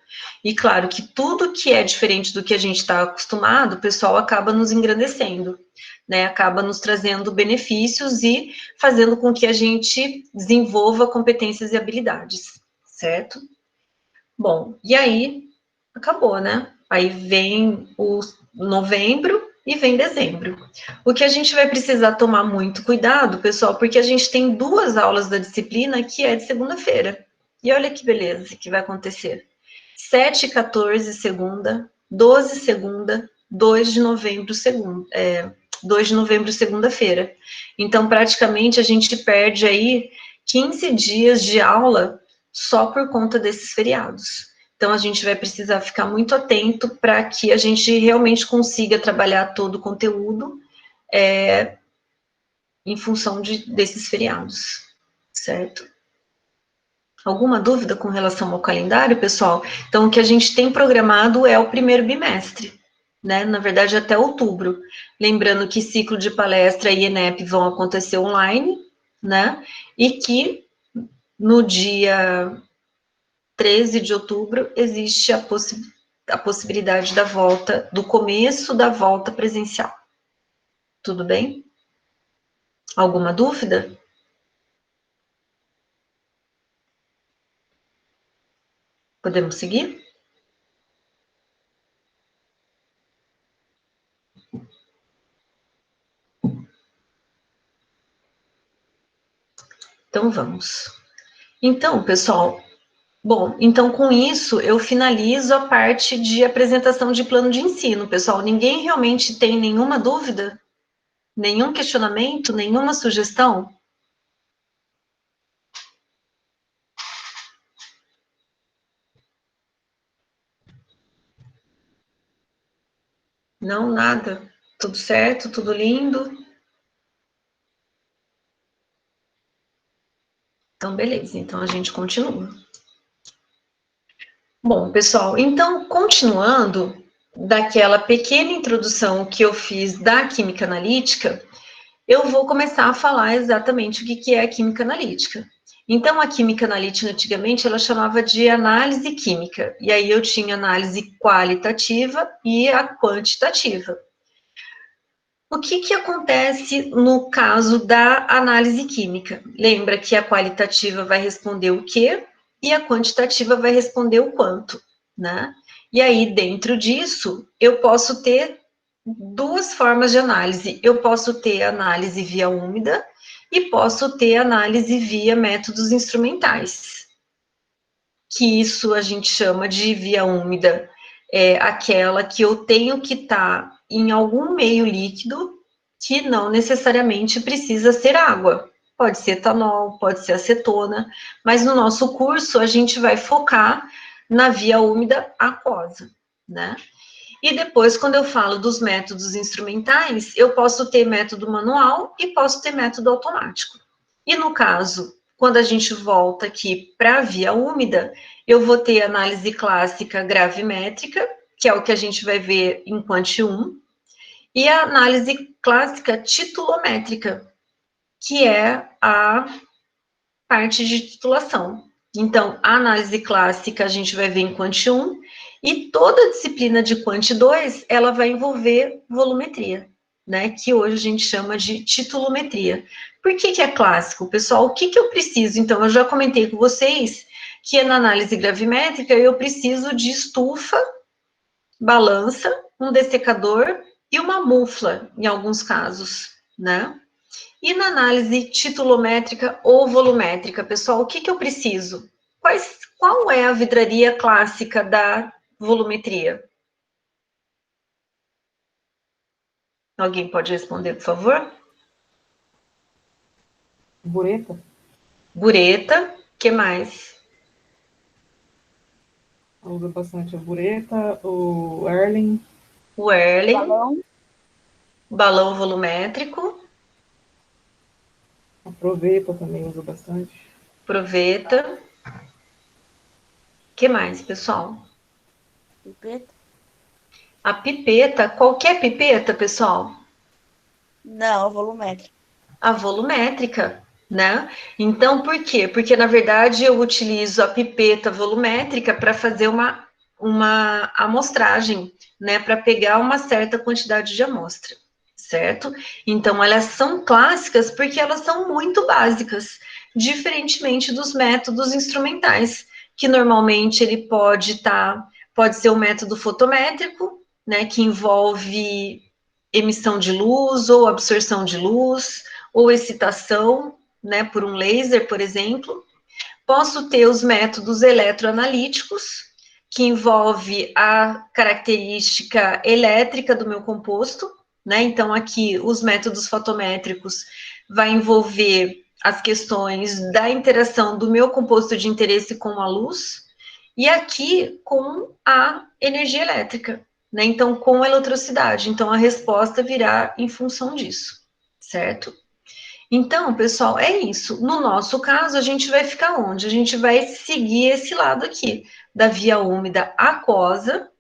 E claro que tudo que é diferente do que a gente está acostumado, o pessoal acaba nos engrandecendo, né? Acaba nos trazendo benefícios e fazendo com que a gente desenvolva competências e habilidades, certo? Bom, e aí acabou, né? Aí vem o novembro e vem dezembro. O que a gente vai precisar tomar muito cuidado, pessoal, porque a gente tem 2 aulas da disciplina que é de segunda-feira. E olha que beleza que vai acontecer. 7 e 14, segunda, 12, segunda, 2 de novembro, segunda, 2 de novembro, segunda-feira. Então, praticamente, a gente perde aí 15 dias de aula só por conta desses feriados. Então, a gente vai precisar ficar muito atento para que a gente realmente consiga trabalhar todo o conteúdo em função desses feriados, certo? Alguma dúvida com relação ao calendário, pessoal? Então, o que a gente tem programado é o primeiro bimestre, né? Na verdade, até outubro. Lembrando que ciclo de palestra e ENEP vão acontecer online, né? E que no dia 13 de outubro existe a possibilidade da volta, do começo da volta presencial. Tudo bem? Alguma dúvida? Podemos seguir? Então vamos. Então, pessoal, bom, então com isso eu finalizo a parte de apresentação de plano de ensino, pessoal. Ninguém realmente tem nenhuma dúvida? Nenhum questionamento? Nenhuma sugestão? Não, nada. Tudo certo, tudo lindo. Então, beleza. Então, a gente continua. Bom, pessoal, então, continuando daquela pequena introdução que eu fiz da química analítica, eu vou começar a falar exatamente o que é a química analítica. Então, a química analítica, antigamente, ela chamava de análise química, e aí eu tinha análise qualitativa e a quantitativa. O que acontece no caso da análise química? Lembra que a qualitativa vai responder o quê e a quantitativa vai responder o quanto, né? E aí, dentro disso, eu posso ter 2 formas de análise. Eu posso ter análise via úmida e posso ter análise via métodos instrumentais. Que isso a gente chama de via úmida, é aquela que eu tenho que estar em algum meio líquido que não necessariamente precisa ser água. Pode ser etanol, pode ser acetona, mas no nosso curso a gente vai focar na via úmida aquosa, né? E depois, quando eu falo dos métodos instrumentais, eu posso ter método manual e posso ter método automático. E no caso, quando a gente volta aqui para a via úmida, eu vou ter análise clássica gravimétrica, que é o que a gente vai ver em Quant 1, e a análise clássica titulométrica, que é a parte de titulação. Então, a análise clássica a gente vai ver em Quant 1, e toda a disciplina de Quant 2, ela vai envolver volumetria, né, que hoje a gente chama de titulometria. Por que é clássico, pessoal? O que eu preciso? Então, eu já comentei com vocês que na análise gravimétrica eu preciso de estufa, balança, um dessecador e uma mufla, em alguns casos, né? E na análise titulométrica ou volumétrica, pessoal, o que eu preciso? Qual é a vidraria clássica da volumetria? Alguém pode responder, por favor? Bureta? Bureta, que mais? Usa bastante a bureta, o Erling. O Erlen, Balão. balão volumétrico, A proveta também usa bastante. proveta. Que mais, pessoal? Pipeta? A pipeta, qualquer pipeta, pessoal? Não, volumétrico. A volumétrica, né? Então, por quê? Porque, na verdade, eu utilizo a pipeta volumétrica para fazer uma amostragem, né? Para pegar uma certa quantidade de amostra, certo? Então, elas são clássicas porque elas são muito básicas, diferentemente dos métodos instrumentais, que normalmente ele pode ser um método fotométrico, né? Que envolve emissão de luz ou absorção de luz, ou excitação, né, por um laser, por exemplo. Posso ter os métodos eletroanalíticos, que envolve a característica elétrica do meu composto, né? Então, aqui, os métodos fotométricos vai envolver as questões da interação do meu composto de interesse com a luz, e aqui com a energia elétrica, né? Então, com a eletricidade. Então, a resposta virá em função disso, certo? Então, pessoal, é isso. No nosso caso, a gente vai ficar onde? A gente vai seguir esse lado aqui, da via úmida aquosa,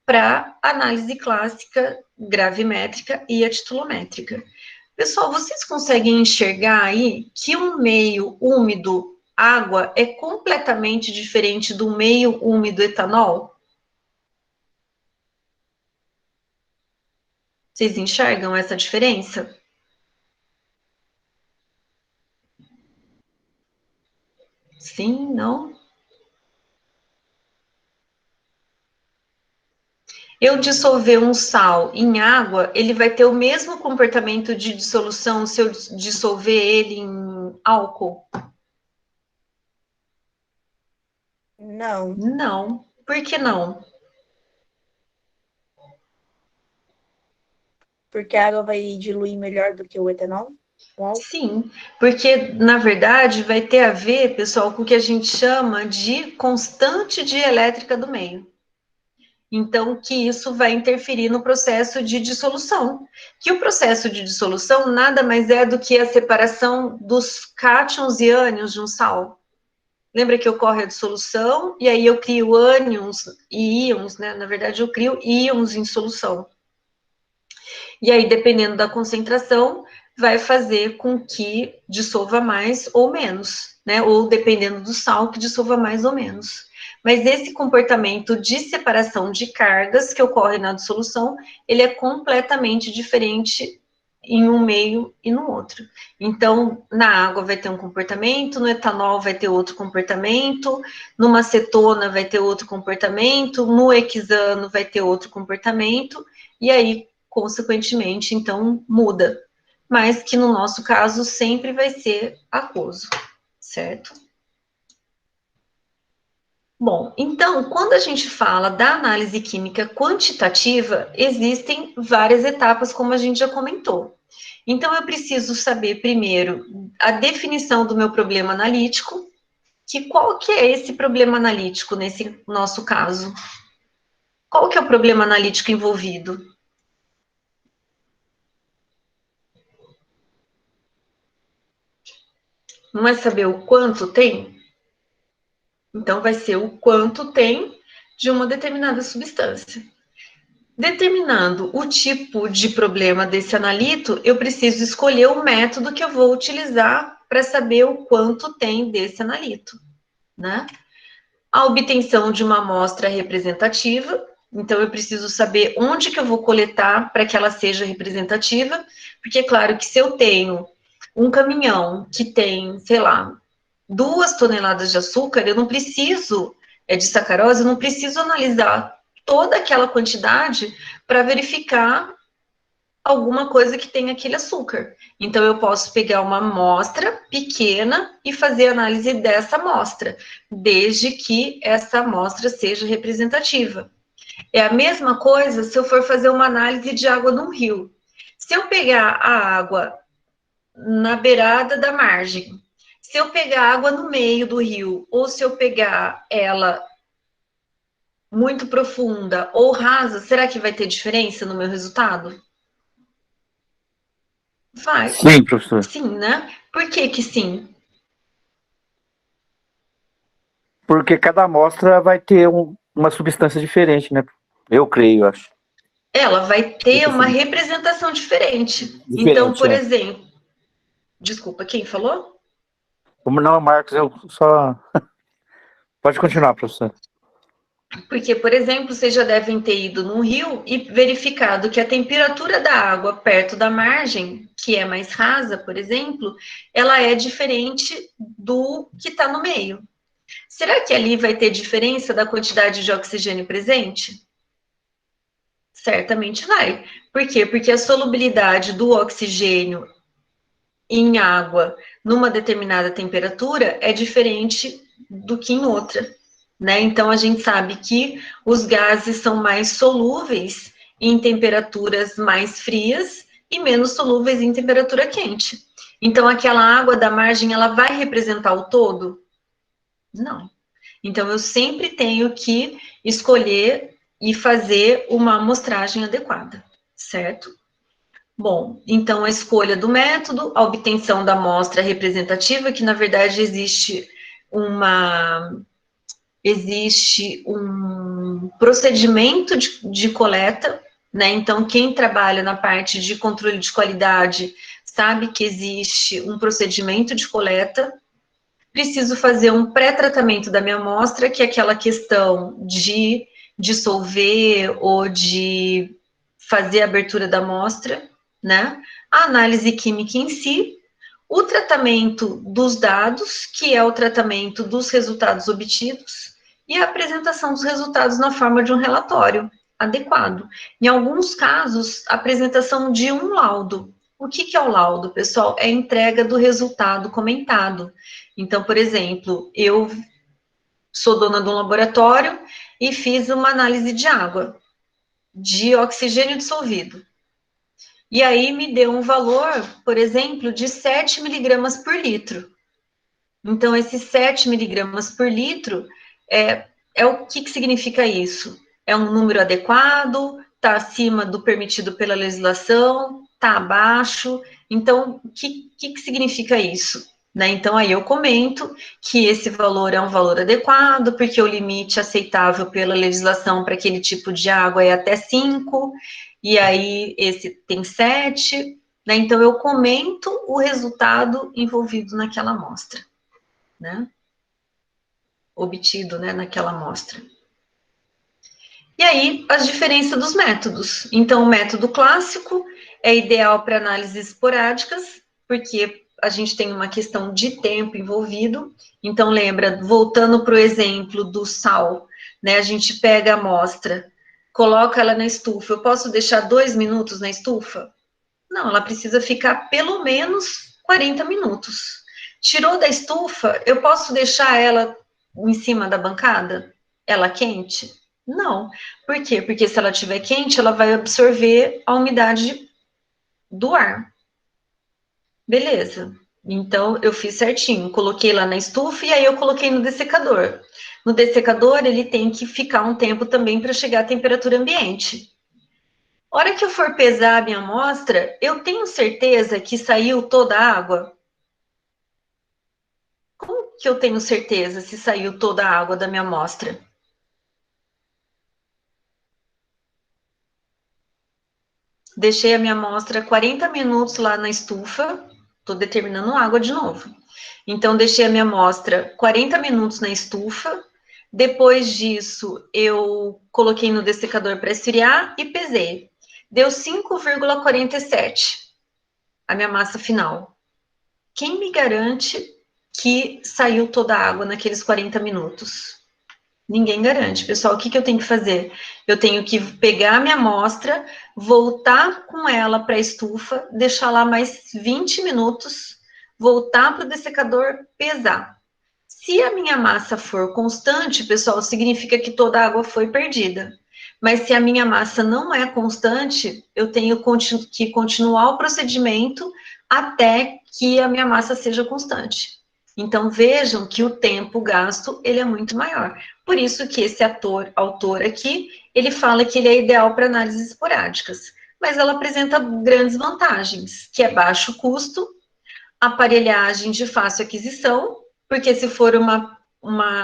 para análise clássica, gravimétrica e a titulométrica. Pessoal, vocês conseguem enxergar aí que um meio úmido, água, é completamente diferente do meio úmido etanol? Vocês enxergam essa diferença? Sim, não? Eu dissolver um sal em água, ele vai ter o mesmo comportamento de dissolução se eu dissolver ele em álcool? Não. Não. Por que não? Porque a água vai diluir melhor do que o etanol? Sim, porque, na verdade, vai ter a ver, pessoal, com o que a gente chama de constante dielétrica do meio. Então, que isso vai interferir no processo de dissolução. Que o processo de dissolução nada mais é do que a separação dos cátions e ânions de um sal. Lembra que ocorre a dissolução, e aí eu crio ânions e íons, né? Na verdade, eu crio íons em solução. E aí, dependendo da concentração, vai fazer com que dissolva mais ou menos, né? Ou dependendo do sal, que dissolva mais ou menos. Mas esse comportamento de separação de cargas que ocorre na dissolução, ele é completamente diferente em um meio e no outro. Então, na água vai ter um comportamento, no etanol vai ter outro comportamento, numa acetona vai ter outro comportamento, no hexano vai ter outro comportamento, e aí, consequentemente, então, muda. Mas que no nosso caso sempre vai ser aquoso, certo? Bom, então, quando a gente fala da análise química quantitativa, existem várias etapas, como a gente já comentou. Então, eu preciso saber, primeiro, a definição do meu problema analítico, qual que é esse problema analítico nesse nosso caso? Qual que é o problema analítico envolvido? Não é saber o quanto tem? Então, vai ser o quanto tem de uma determinada substância. Determinando o tipo de problema desse analito, eu preciso escolher o método que eu vou utilizar para saber o quanto tem desse analito, né? A obtenção de uma amostra representativa, Então, eu preciso saber onde que eu vou coletar para que ela seja representativa, porque, claro, que se eu tenho um caminhão que tem, sei lá, 2 toneladas de açúcar, eu não preciso, de sacarose, eu não preciso analisar toda aquela quantidade para verificar alguma coisa que tem aquele açúcar. Então, eu posso pegar uma amostra pequena e fazer análise dessa amostra, desde que essa amostra seja representativa. É a mesma coisa se eu for fazer uma análise de água num rio. Se eu pegar a água na beirada da margem, se eu pegar a água no meio do rio, ou se eu pegar ela muito profunda ou rasa, será que vai ter diferença no meu resultado? Vai. Sim, professor. Sim, né? Por que que sim? Porque cada amostra vai ter uma substância diferente, né? Eu creio, eu acho. Ela vai ter uma representação diferente. Então, Diferente, por é. exemplo, desculpa, quem falou? Como não, Marcos, eu só... Pode continuar, professor. Porque, por exemplo, vocês já devem ter ido num rio e verificado que a temperatura da água perto da margem, que é mais rasa, por exemplo, ela é diferente do que está no meio. Será que ali vai ter diferença da quantidade de oxigênio presente? Certamente vai. Por quê? Porque a solubilidade do oxigênio em água numa determinada temperatura é diferente do que em outra, né? Então, a gente sabe que os gases são mais solúveis em temperaturas mais frias e menos solúveis em temperatura quente. Então, aquela água da margem, ela vai representar o todo? Não. Então, eu sempre tenho que escolher e fazer uma amostragem adequada, certo? Bom, então a escolha do método, a obtenção da amostra representativa, que na verdade existe um procedimento de coleta, né? Então, quem trabalha na parte de controle de qualidade sabe que existe um procedimento de coleta. Preciso fazer um pré-tratamento da minha amostra, que é aquela questão de dissolver ou de fazer a abertura da amostra, né? A análise química em si, o tratamento dos dados, que é o tratamento dos resultados obtidos, e a apresentação dos resultados na forma de um relatório adequado. Em alguns casos, a apresentação de um laudo. O que é o laudo, pessoal? É a entrega do resultado comentado. Então, por exemplo, eu sou dona de um laboratório e fiz uma análise de água, de oxigênio dissolvido. E aí me deu um valor, por exemplo, de 7 miligramas por litro. Então, esses 7 miligramas por litro, o que significa isso? É um número adequado? Está acima do permitido pela legislação? Está abaixo? Então, o que significa isso? Né? Então, aí eu comento que esse valor é um valor adequado, porque o limite aceitável pela legislação para aquele tipo de água é até 5, e aí esse tem 7, né? Então, eu comento o resultado envolvido naquela amostra, né? Obtido, né, naquela amostra. E aí, as diferenças dos métodos. Então, o método clássico é ideal para análises esporádicas, porque a gente tem uma questão de tempo envolvido. Então, lembra, voltando para o exemplo do sal, né? A gente pega a amostra, coloca ela na estufa. Eu posso deixar 2 minutos na estufa? Não, ela precisa ficar pelo menos 40 minutos. Tirou da estufa, eu posso deixar ela em cima da bancada? Ela quente? Não. Por quê? Porque se ela estiver quente, ela vai absorver a umidade do ar. Beleza. Então, eu fiz certinho. Coloquei lá na estufa e aí eu coloquei no dessecador. No dessecador, ele tem que ficar um tempo também para chegar à temperatura ambiente. A hora que eu for pesar a minha amostra, eu tenho certeza que saiu toda a água? Como que eu tenho certeza se saiu toda a água da minha amostra? Deixei a minha amostra 40 minutos lá na estufa, estou determinando água de novo. Então, deixei a minha amostra 40 minutos na estufa, Depois disso, eu coloquei no dessecador para esfriar e pesei. Deu 5,47 a minha massa final. Quem me garante que saiu toda a água naqueles 40 minutos? Ninguém garante, pessoal. O que eu tenho que fazer? Eu tenho que pegar a minha amostra, voltar com ela para a estufa, deixar lá mais 20 minutos, voltar para o dessecador, pesar. Se a minha massa for constante, pessoal, significa que toda a água foi perdida. Mas se a minha massa não é constante, eu tenho que continuar o procedimento até que a minha massa seja constante. Então, vejam que o tempo gasto, ele é muito maior. Por isso que esse autor aqui, ele fala que ele é ideal para análises esporádicas. Mas ela apresenta grandes vantagens, que é baixo custo, aparelhagem de fácil aquisição, porque se for uma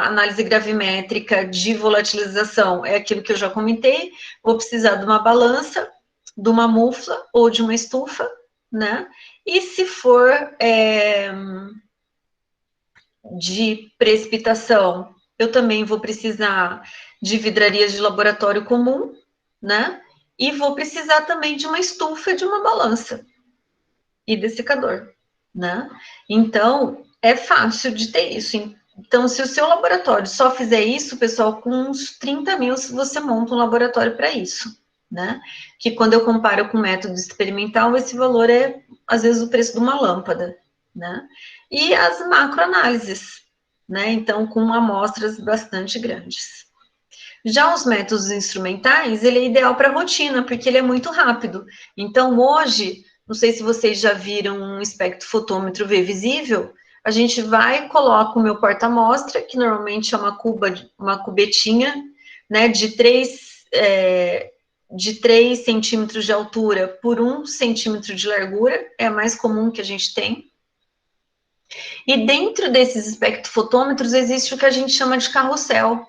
análise gravimétrica de volatilização, é aquilo que eu já comentei, vou precisar de uma balança, de uma mufla ou de uma estufa, né? E se for de precipitação, eu também vou precisar de vidrarias de laboratório comum, né? E vou precisar também de uma estufa e de uma balança e dessecador, né? Então, é fácil de ter isso. Então, se o seu laboratório só fizer isso, pessoal, com uns 30 mil, você monta um laboratório para isso, né? Que quando eu comparo com o método experimental, esse valor é, às vezes, o preço de uma lâmpada, né? E as macroanálises, né? Então, com amostras bastante grandes. Já os métodos instrumentais, ele é ideal para rotina, porque ele é muito rápido. Então, hoje, não sei se vocês já viram um espectrofotômetro V visível, a gente vai e coloca o meu porta-amostra, que normalmente é uma cubetinha, né, de 3 centímetros de altura por 1 centímetro de largura, é a mais comum que a gente tem. E dentro desses espectrofotômetros existe o que a gente chama de carrossel.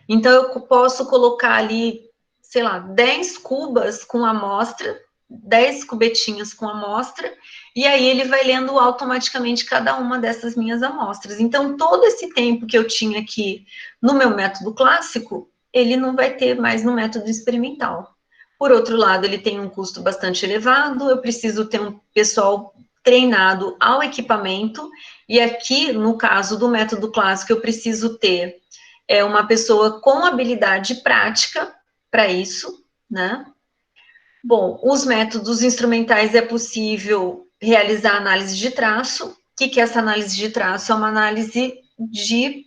Então, eu posso colocar ali, sei lá, 10 cubas com amostra, 10 cubetinhas com amostra, e aí ele vai lendo automaticamente cada uma dessas minhas amostras. Então, todo esse tempo que eu tinha aqui no meu método clássico, ele não vai ter mais no método experimental. Por outro lado, ele tem um custo bastante elevado, eu preciso ter um pessoal treinado ao equipamento, e aqui, no caso do método clássico, eu preciso ter uma pessoa com habilidade prática para isso, né? Bom, os métodos instrumentais é possível realizar análise de traço. O que é essa análise de traço? É uma análise de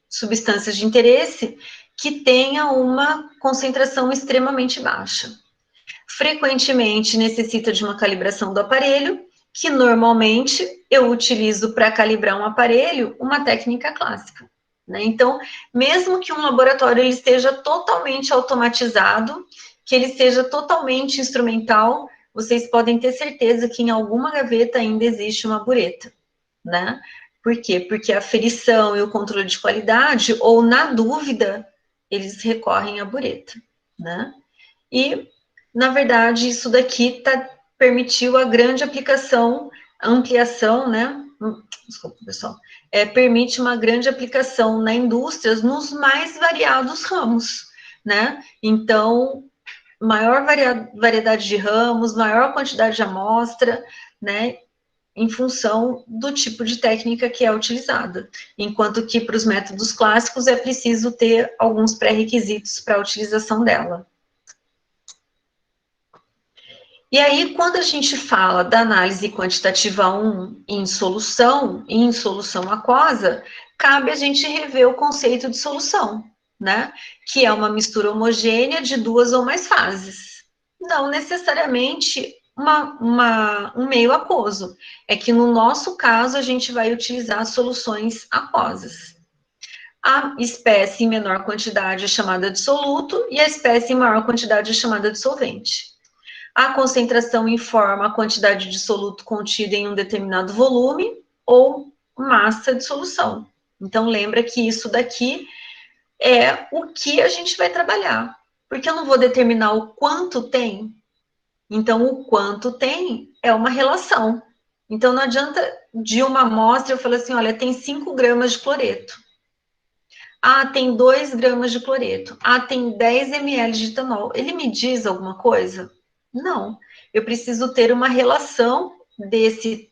substâncias de interesse que tenha uma concentração extremamente baixa. Frequentemente necessita de uma calibração do aparelho, que normalmente eu utilizo para calibrar um aparelho uma técnica clássica. Né? Então, mesmo que um laboratório ele esteja totalmente automatizado, que ele seja totalmente instrumental, vocês podem ter certeza que em alguma gaveta ainda existe uma bureta, né? Por quê? Porque a aferição e o controle de qualidade, ou na dúvida, eles recorrem à bureta, né? E, na verdade, isso daqui permitiu a grande ampliação, né? Desculpa, pessoal. Permite uma grande aplicação na indústria nos mais variados ramos, né? Então, maior variedade de ramos, maior quantidade de amostra, né? Em função do tipo de técnica que é utilizada. Enquanto que para os métodos clássicos é preciso ter alguns pré-requisitos para a utilização dela. E aí, quando a gente fala da análise quantitativa 1 em solução aquosa, cabe a gente rever o conceito de solução, né? Que é uma mistura homogênea de 2 ou mais fases. Não necessariamente um meio aquoso. É que no nosso caso, a gente vai utilizar soluções aquosas. A espécie em menor quantidade é chamada de soluto e a espécie em maior quantidade é chamada de solvente. A concentração informa a quantidade de soluto contida em um determinado volume ou massa de solução. Então, lembra que isso daqui é o que a gente vai trabalhar. Porque eu não vou determinar o quanto tem. Então, o quanto tem é uma relação. Então, não adianta de uma amostra eu falar assim, olha, tem 5 gramas de cloreto. Ah, tem 2 gramas de cloreto. Ah, tem 10 ml de etanol. Ele me diz alguma coisa? Não. Eu preciso ter uma relação desse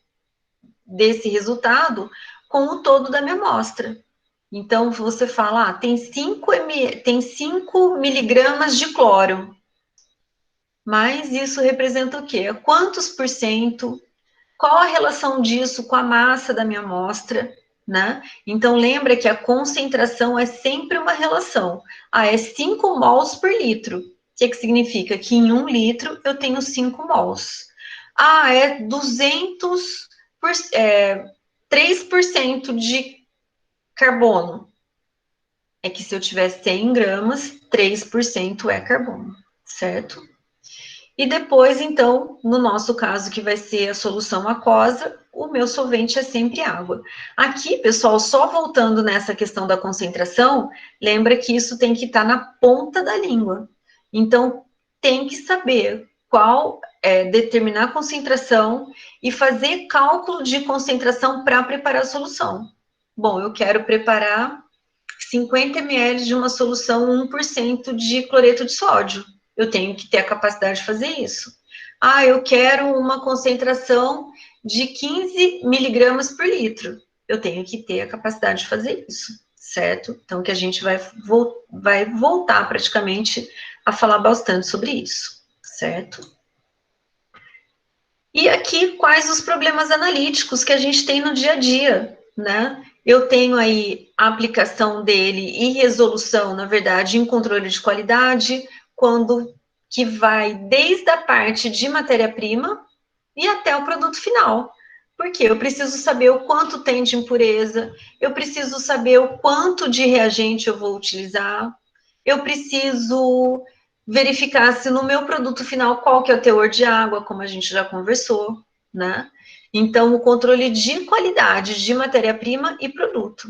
resultado com o todo da minha amostra. Então, você fala, tem 5 miligramas de cloro. Mas isso representa o quê? Quantos por cento? Qual a relação disso com a massa da minha amostra? Né? Então, lembra que a concentração é sempre uma relação. Ah, é 5 mols por litro. O que significa? Que em 1 litro eu tenho 5 mols. Ah, é 3% de carbono. É que se eu tiver 100 gramas, 3% é carbono, certo? E depois, então, no nosso caso, que vai ser a solução aquosa, o meu solvente é sempre água. Aqui, pessoal, só voltando nessa questão da concentração, lembra que isso tem que estar na ponta da língua. Então, tem que saber determinar a concentração e fazer cálculo de concentração para preparar a solução. Bom, eu quero preparar 50 ml de uma solução 1% de cloreto de sódio. Eu tenho que ter a capacidade de fazer isso. Ah, eu quero uma concentração de 15 miligramas por litro. Eu tenho que ter a capacidade de fazer isso, certo? Então, que a gente vai voltar praticamente a falar bastante sobre isso, certo? E aqui, quais os problemas analíticos que a gente tem no dia a dia, né? Eu tenho aí a aplicação dele e resolução, na verdade, em controle de qualidade, que vai desde a parte de matéria-prima e até o produto final. Porque eu preciso saber o quanto tem de impureza, eu preciso saber o quanto de reagente eu vou utilizar, eu preciso verificar se no meu produto final qual que é o teor de água, como a gente já conversou, né? Então, o controle de qualidade de matéria-prima e produto.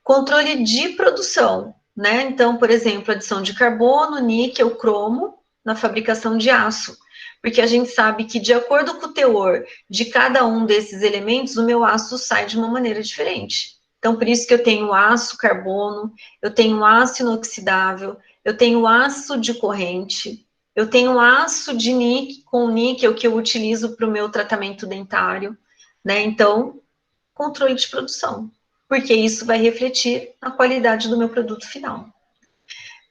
Controle de produção, né? Então, por exemplo, adição de carbono, níquel, cromo na fabricação de aço. Porque a gente sabe que, de acordo com o teor de cada um desses elementos, o meu aço sai de uma maneira diferente. Então, por isso que eu tenho aço carbono, eu tenho aço inoxidável, eu tenho aço de corrente, eu tenho aço de níquel que eu utilizo para o meu tratamento dentário, né? Então, controle de produção, porque isso vai refletir na qualidade do meu produto final.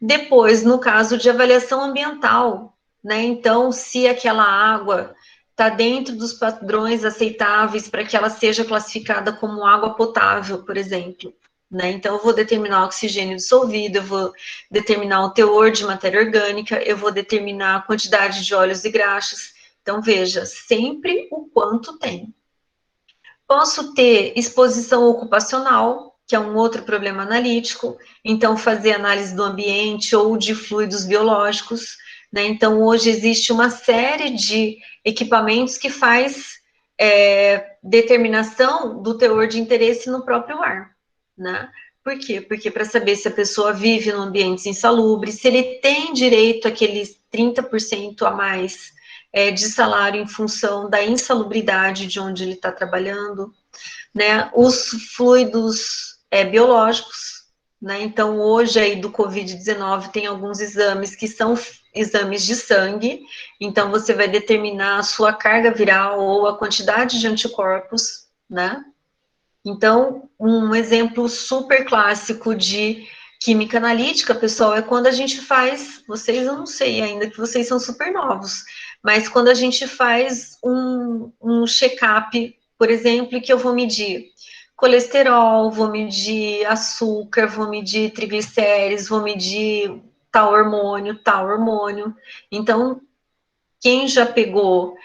Depois, no caso de avaliação ambiental, né? Então, se aquela água está dentro dos padrões aceitáveis para que ela seja classificada como água potável, por exemplo, né? Então, eu vou determinar o oxigênio dissolvido, eu vou determinar o teor de matéria orgânica, eu vou determinar a quantidade de óleos e graxas. Então, veja, sempre o quanto tem. Posso ter exposição ocupacional, que é um outro problema analítico, então fazer análise do ambiente ou de fluidos biológicos, né? Então, hoje existe uma série de equipamentos que faz determinação do teor de interesse no próprio ar, né? Por quê? Porque para saber se a pessoa vive num ambiente insalubre, se ele tem direito àqueles 30% a mais de salário em função da insalubridade de onde ele está trabalhando, né? Os fluidos biológicos, né? Então, hoje aí do Covid-19 tem alguns exames que são exames de sangue, então você vai determinar a sua carga viral ou a quantidade de anticorpos, né? Então, um exemplo super clássico de química analítica, pessoal, é quando a gente faz, vocês eu não sei ainda, que vocês são super novos, mas quando a gente faz um check-up, por exemplo, que eu vou medir colesterol, vou medir açúcar, vou medir triglicérides, vou medir tal hormônio. Então, quem já pegou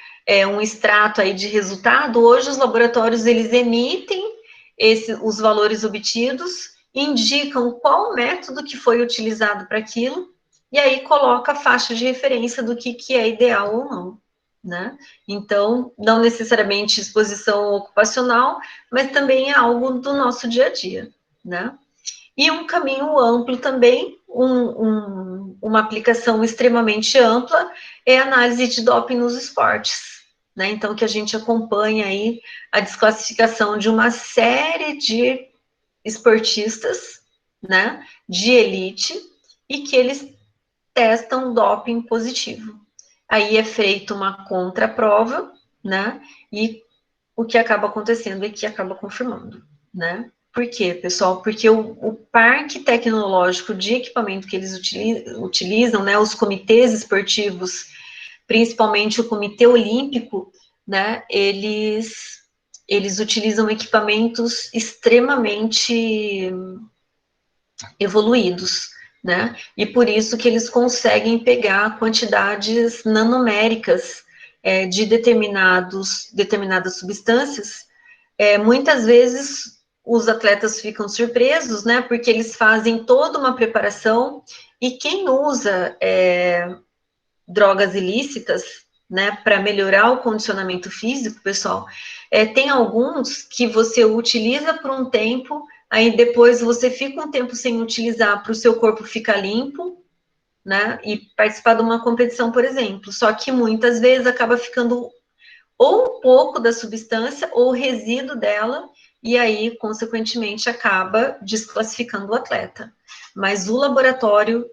um extrato aí de resultado, hoje os laboratórios, eles emitem os valores obtidos, indicam qual método que foi utilizado para aquilo, e aí coloca a faixa de referência do que é ideal ou não, né? Então, não necessariamente exposição ocupacional, mas também é algo do nosso dia a dia, né? E um caminho amplo também, uma aplicação extremamente ampla, é a análise de doping nos esportes, né? Então, que a gente acompanha aí a desclassificação de uma série de esportistas, né, de elite, e que eles testam doping positivo. Aí é feita uma contraprova, né, e o que acaba acontecendo é que acaba confirmando, né. Por quê, pessoal? Porque o parque tecnológico de equipamento que eles utilizam, né, os comitês esportivos, principalmente o Comitê Olímpico, né, eles utilizam equipamentos extremamente evoluídos, né, e por isso que eles conseguem pegar quantidades nanoméricas de determinadas substâncias. Muitas vezes os atletas ficam surpresos, né, porque eles fazem toda uma preparação, e quem usa drogas ilícitas, né, para melhorar o condicionamento físico, pessoal, tem alguns que você utiliza por um tempo, aí depois você fica um tempo sem utilizar para o seu corpo ficar limpo, né, e participar de uma competição, por exemplo. Só que muitas vezes acaba ficando ou um pouco da substância ou o resíduo dela, e aí, consequentemente, acaba desclassificando o atleta. Mas o laboratório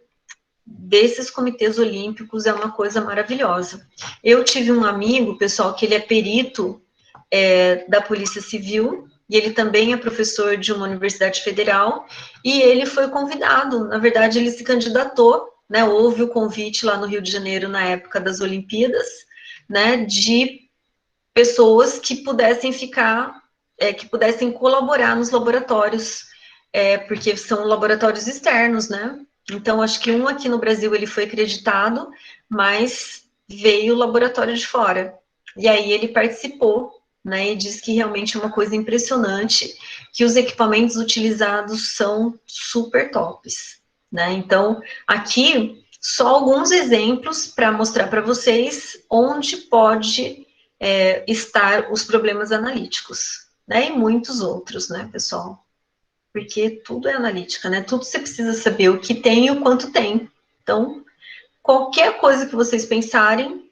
desses comitês olímpicos é uma coisa maravilhosa. Eu tive um amigo, pessoal, que ele é perito da Polícia Civil, e ele também é professor de uma universidade federal, e ele foi convidado, na verdade, ele se candidatou, né, houve o convite lá no Rio de Janeiro, na época das Olimpíadas, né, de pessoas que pudessem que pudessem colaborar nos laboratórios, porque são laboratórios externos, né? Então, acho que um aqui no Brasil ele foi acreditado, mas veio o laboratório de fora. E aí ele participou, né? E diz que realmente é uma coisa impressionante, que os equipamentos utilizados são super tops, né? Então, aqui, só alguns exemplos para mostrar para vocês onde pode estar os problemas analíticos, né? E muitos outros, né, pessoal? Porque tudo é analítica, né? Tudo você precisa saber o que tem e o quanto tem. Então, qualquer coisa que vocês pensarem,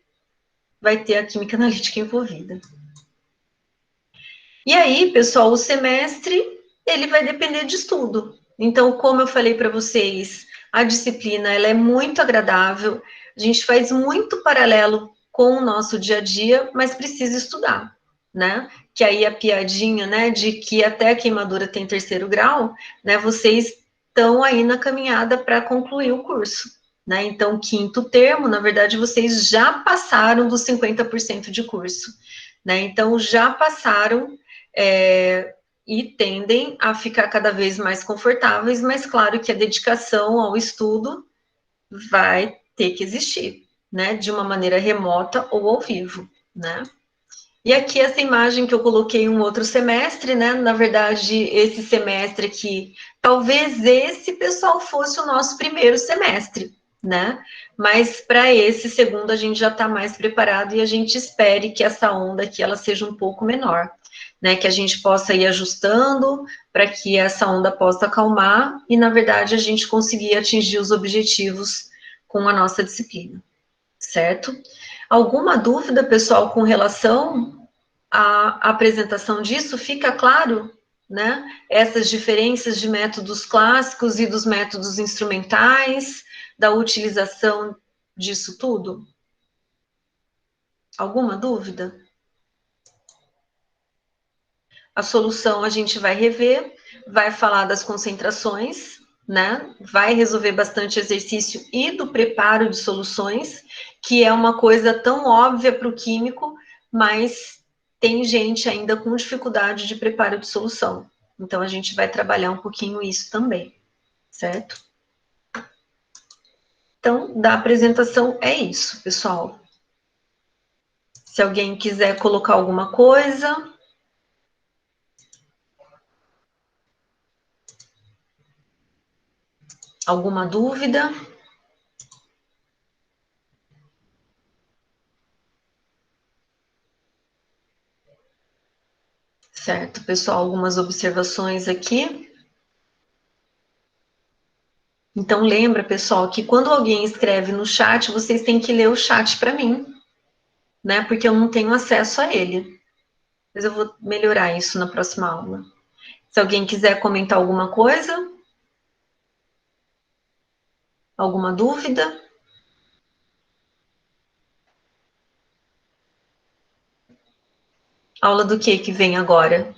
vai ter a química analítica envolvida. E aí, pessoal, o semestre, ele vai depender de estudo. Então, como eu falei para vocês, a disciplina, ela é muito agradável, a gente faz muito paralelo com o nosso dia a dia, mas precisa estudar, né? Que aí a piadinha, né, de que até a queimadura tem 3º grau, né, vocês estão aí na caminhada para concluir o curso, né? Então, 5º termo, na verdade, vocês já passaram dos 50% de curso, né? Então, já passaram e tendem a ficar cada vez mais confortáveis, mas claro que a dedicação ao estudo vai ter que existir, né, de uma maneira remota ou ao vivo, né. E aqui essa imagem que eu coloquei um outro semestre, né, na verdade esse semestre aqui, talvez esse, pessoal, fosse o nosso primeiro semestre, né, mas para esse segundo a gente já está mais preparado e a gente espere que essa onda aqui, ela seja um pouco menor, né, que a gente possa ir ajustando para que essa onda possa acalmar e, na verdade, a gente conseguir atingir os objetivos com a nossa disciplina, certo? Alguma dúvida, pessoal, com relação à apresentação disso? Fica claro, né? Essas diferenças de métodos clássicos e dos métodos instrumentais, da utilização disso tudo? Alguma dúvida? A solução a gente vai rever, vai falar das concentrações, né? Vai resolver bastante exercício e do preparo de soluções, que é uma coisa tão óbvia para o químico, mas tem gente ainda com dificuldade de preparo de solução. Então, a gente vai trabalhar um pouquinho isso também, certo? Então, da apresentação é isso, pessoal. Se alguém quiser colocar alguma coisa... Alguma dúvida? Certo, pessoal, algumas observações aqui. Então, lembra, pessoal, que quando alguém escreve no chat, vocês têm que ler o chat para mim, né? Porque eu não tenho acesso a ele. Mas eu vou melhorar isso na próxima aula. Se alguém quiser comentar alguma coisa... Alguma dúvida? Aula do que vem agora?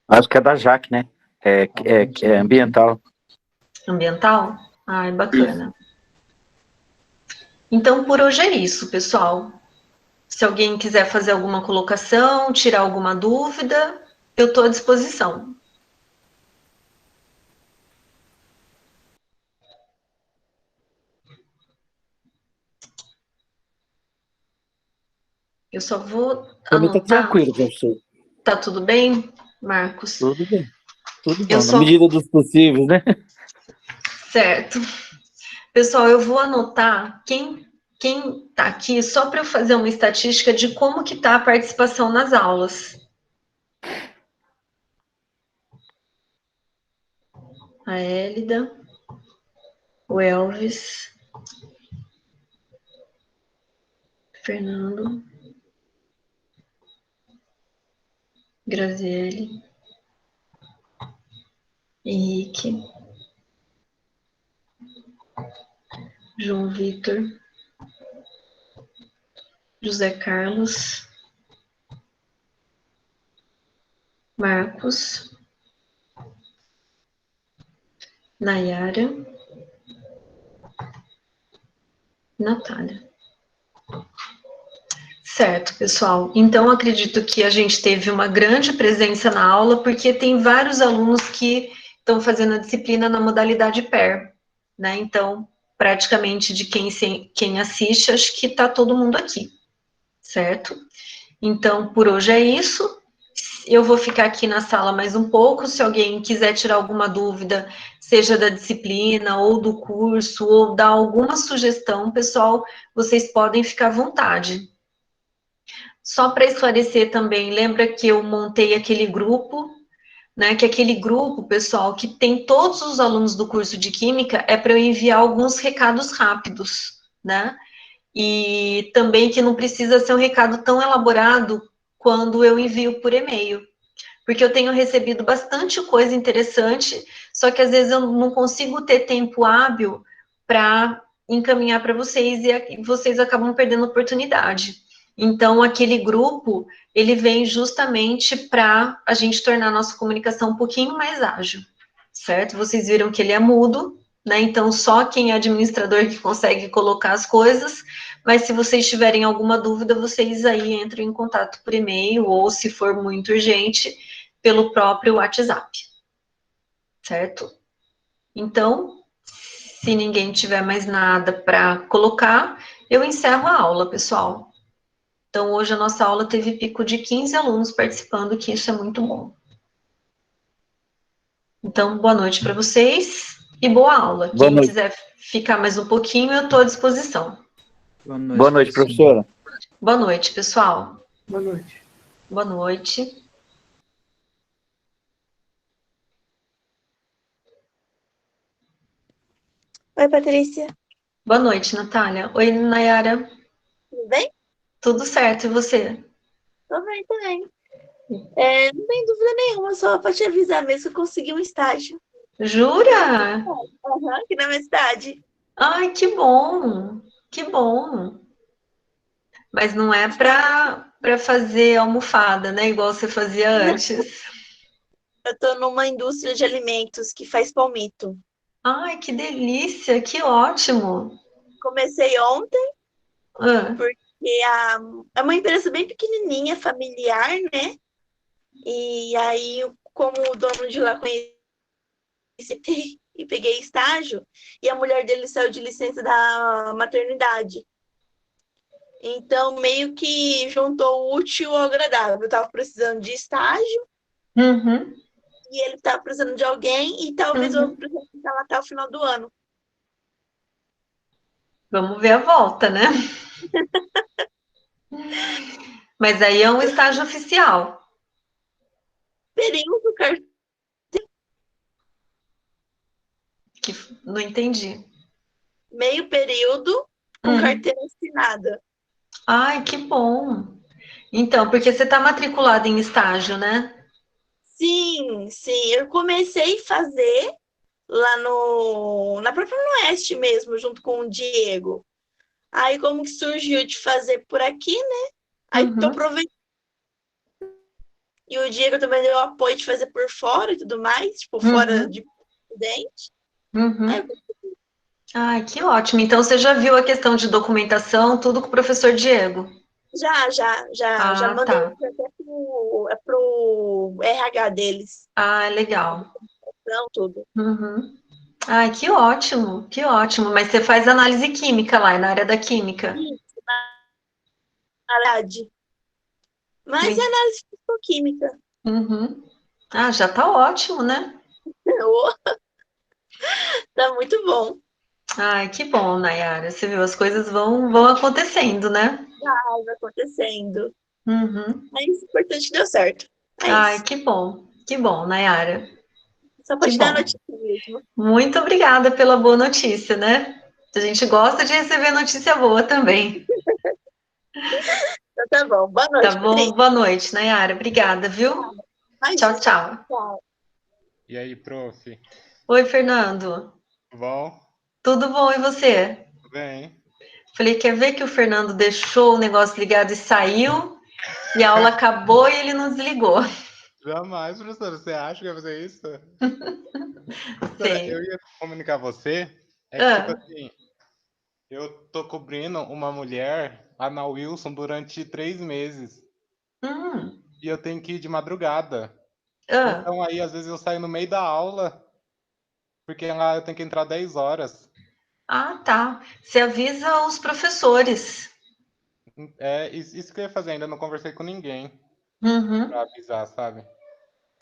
Acho que é da Jaque, né? É ambiental. Ambiental? Ai, bacana. Então, por hoje é isso, pessoal. Se alguém quiser fazer alguma colocação, tirar alguma dúvida, eu estou à disposição. Eu só vou Pra mim tá anotar. tranquilo, professor. Tá tudo bem, Marcos? Tudo bem. Tudo Eu bom, na só... medida dos possíveis, né? Certo. Pessoal, eu vou anotar quem está aqui só para eu fazer uma estatística de como que está a participação nas aulas. A Hélida, o Elvis, Fernando, Graziele, Henrique, João Vitor, José Carlos, Marcos, Nayara, Natália. Certo, pessoal. Então, acredito que a gente teve uma grande presença na aula, porque tem vários alunos que estão fazendo a disciplina na modalidade pair, né? Então, praticamente de quem assiste, acho que está todo mundo aqui, certo? Então, por hoje é isso. Eu vou ficar aqui na sala mais um pouco. Se alguém quiser tirar alguma dúvida, seja da disciplina ou do curso, ou dar alguma sugestão, pessoal, vocês podem ficar à vontade. Só para esclarecer também, lembra que eu montei aquele grupo, né? Que aquele grupo, pessoal, que tem todos os alunos do curso de Química, é para eu enviar alguns recados rápidos, né? E também que não precisa ser um recado tão elaborado quando eu envio por e-mail. Porque eu tenho recebido bastante coisa interessante, só que às vezes eu não consigo ter tempo hábil para encaminhar para vocês e vocês acabam perdendo oportunidade. Então, aquele grupo, ele vem justamente para a gente tornar a nossa comunicação um pouquinho mais ágil, certo? Vocês viram que ele é mudo, né? Então, só quem é administrador que consegue colocar as coisas, mas se vocês tiverem alguma dúvida, vocês aí entram em contato por e-mail, ou se for muito urgente, pelo próprio WhatsApp, certo? Então, se ninguém tiver mais nada para colocar, eu encerro a aula, pessoal. Então, hoje a nossa aula teve pico de 15 alunos participando, que isso é muito bom. Então, boa noite para vocês e boa aula. Boa Quem noite. quiser ficar mais um pouquinho, eu estou à disposição. Boa noite, professora. Boa noite, pessoal. Boa noite. Boa noite. Oi, Patrícia. Boa noite, Natália. Oi, Nayara. Tudo bem? Tudo certo, e você? Tô bem também. Não tem dúvida nenhuma, só pra te avisar mesmo que eu consegui um estágio. Jura? Aqui na minha cidade. Ai, que bom. Que bom. Mas não é para fazer almofada, né? Igual você fazia antes. Eu tô numa indústria de alimentos que faz palmito. Ai, que delícia, que ótimo. Comecei ontem, Ah, porque é uma empresa bem pequenininha, familiar, né? E aí, como o dono de lá conheci e peguei estágio, e a mulher dele saiu de licença da maternidade. Então, meio que juntou o útil ao agradável. Eu tava precisando de estágio, uhum, e ele tava precisando de alguém, e talvez eu precise ficar lá até o final do ano. Vamos ver a volta, né? Mas aí é um estágio oficial. Período, Que não entendi. meio período, com carteira assinada. Ai, que bom. Então, porque você está matriculado em estágio, né? Sim, sim. Eu comecei a fazer lá na própria Oeste mesmo, junto com o Diego. Aí como que surgiu de fazer por aqui, né? Aí tô Uhum, aproveitando. E o Diego também deu apoio de fazer por fora e tudo mais, tipo, fora uhum, de presidente. Aí uhum. eu Ai, que ótimo. Então você já viu a questão de documentação, tudo com o professor Diego? já Ah, mandei tá. até pro RH deles. Ah, legal. Não, tudo. Uhum. Ai, que ótimo, que ótimo. Mas você faz análise química lá, é na área da química. Isso, na verdade. Mas é Muito. análise físico-química. Uhum. Ah, já tá ótimo, né? Ô, tá muito bom. Ai, que bom, Nayara. Você viu, as coisas vão acontecendo, né? Tá acontecendo. Uhum. Mas o importante deu certo. É Ai, isso. que bom, Nayara. Só pra Que te dar a bom. notícia mesmo. Muito obrigada pela boa notícia, né? A gente gosta de receber notícia boa também. Então tá bom. Boa Tá noite, bom? Patrícia. Boa noite, Nayara. Obrigada, viu? Tchau, Imagina. tchau. Tchau. E aí, prof? Oi, Fernando. Bom? Tudo bom e você? Tudo bem? Falei, quer ver que o Fernando deixou o negócio ligado e saiu, e a aula acabou e ele não desligou. Jamais, professora. Você acha que vai fazer isso? Professora, eu Sei. ia comunicar a você. É que, tipo Ah, assim, eu tô cobrindo uma mulher, a Ana Wilson, durante 3 meses. hum, E eu tenho que ir de madrugada. ah, Então aí, às vezes, eu saio no meio da aula, porque lá eu tenho que entrar 10 horas. tá. Você avisa os professores. É isso que eu ia fazer, ainda não conversei com ninguém Uhum. pra avisar, sabe?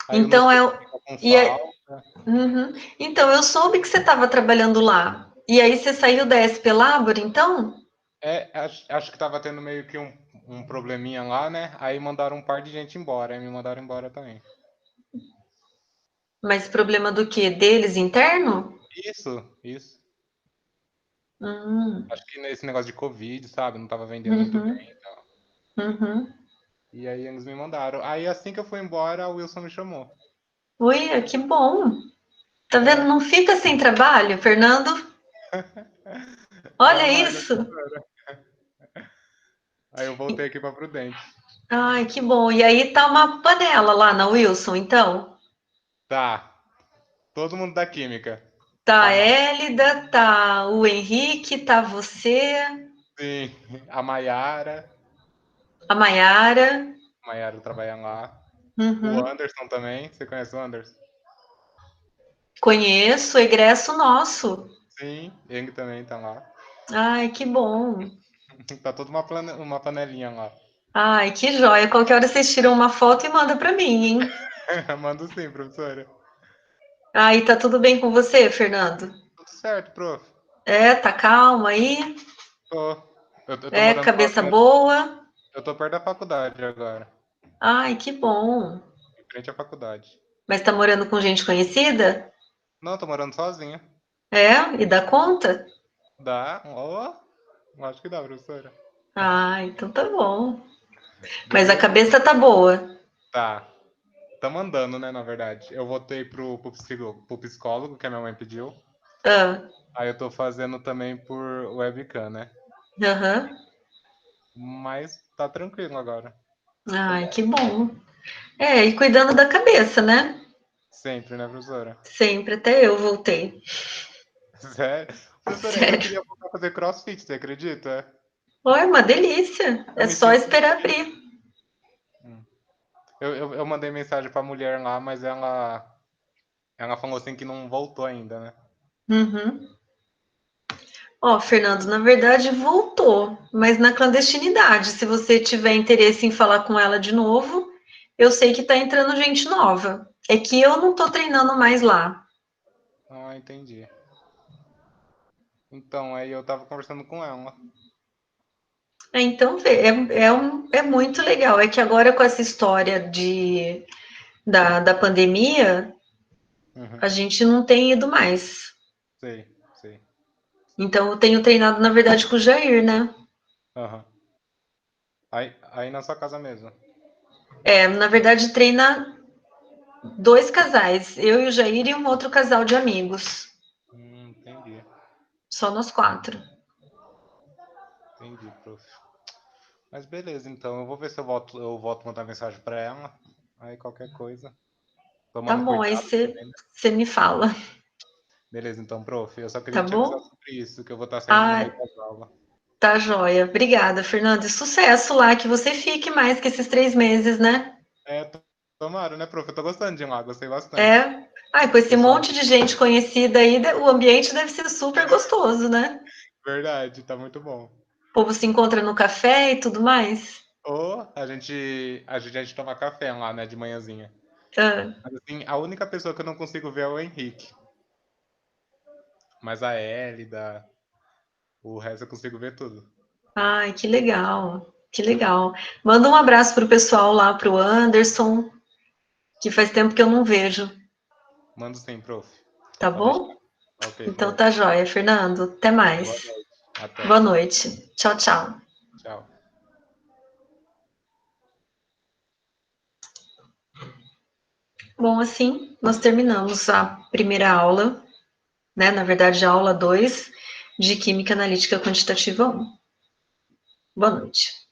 Aí o Então, notebook eu, fica com e é- falta. uhum. Então, eu soube que você estava trabalhando lá. E aí você saiu da SP Labor, então? Acho que tava tendo meio que um probleminha lá, né? Aí mandaram um par de gente embora, aí me mandaram embora também. Mas problema do quê? Deles interno? Isso. Hum, Acho que nesse negócio de Covid, sabe? Não tava vendendo muito bem uhum, e tal. uhum. E aí eles me mandaram. Aí assim que eu fui embora, o Wilson me chamou. Ui, que bom. Tá vendo? É, Não fica sem trabalho, Fernando. Olha jamais, né? isso. Aí eu voltei aqui pra Prudente. Ai, que bom. E aí tá uma panela lá na Wilson, então? Tá, todo mundo da Química. Tá Tá a lá. Hélida, tá o Henrique, tá você, Sim, a Maiara. a Maiara. A Maiara trabalha lá. O Uhum. Anderson também. Você conhece o Anderson? Conheço, egresso nosso. Sim, ele também tá lá. Ai, que bom. Tá toda uma panelinha lá. Ai, que joia. Qualquer hora vocês tiram uma foto e manda pra mim, hein? Mando sim, professora. Aí, tá tudo bem com você, Fernando? Tudo certo, prof. É, tá calmo aí? Tô. Eu tô É, morando cabeça sozinho. boa? Eu tô perto da faculdade agora. Ai, que bom. Em frente à faculdade. Mas tá morando com gente conhecida? Não, eu tô morando sozinho. É? E dá conta? Dá? Ó, acho que dá, professora. Ah, então tá bom. Mas a Deveria ser. cabeça tá boa. Tá. Tá mandando, né, na verdade. Eu voltei pro psicólogo, que a minha mãe pediu. Ah, Aí eu tô fazendo também por webcam, né? aham. Mas tá tranquilo agora. Ai, que bom. É, e cuidando da cabeça, né? Sempre, né, professora? Sempre, até eu voltei. Sério? Professora, eu Sério. queria voltar a fazer crossfit, você acredita? Olha, uma delícia. Eu É me só sinto esperar bem. abrir. Eu mandei mensagem pra mulher lá, mas ela falou assim que não voltou ainda, né? Uhum. Ó, Fernando, na verdade voltou, mas na clandestinidade. Se você tiver interesse em falar com ela de novo, eu sei que tá entrando gente nova. É que eu não tô treinando mais lá. Ah, entendi. Então, aí eu tava conversando com ela. É, então, vê, é muito legal. É que agora com essa história da pandemia, Uhum. a gente não tem ido mais. Sei, sei. Então, eu tenho treinado, na verdade, com o Jair, né? Aham. Aí na sua casa mesmo. É, na verdade, treina 2 casais, eu e o Jair e um outro casal de amigos. Entendi. Só nós 4. Entendi, prof. Mas beleza, então. Eu vou ver se eu volto a mandar mensagem pra ela. Aí qualquer coisa. Tá Tomando bom, aí cuidado também, né? você me fala, Beleza, então, prof. Eu só queria tá te avisar bom? sobre isso, que eu vou estar saindo no Ah, meio das aulas. tá joia. Obrigada, Fernanda. E sucesso lá, que você fique mais que esses 3 meses, né? Tomara, né, prof? Eu tô gostando de ir lá, gostei bastante. É. Ai, com esse Pessoal, monte de gente conhecida aí, o ambiente deve ser super gostoso, né? verdade, tá muito bom. O povo se encontra no café e tudo mais. Ou a gente toma café lá, né, de manhãzinha. Ah, Mas assim, a única pessoa que eu não consigo ver é o Henrique. Mas a Hélida, o resto eu consigo ver tudo. ai, que legal. Que legal. Manda um abraço pro pessoal lá, pro Anderson, que faz tempo que eu não vejo, Mando sim, prof. tá Pode deixar. bom? Ok, Então prof. tá joia, Fernando. Até Boa mais. noite. Até. Boa noite. Tchau, tchau. Tchau. Bom, assim, nós terminamos a primeira aula, né? Na verdade, a aula 2 de Química Analítica Quantitativa 1. Boa noite.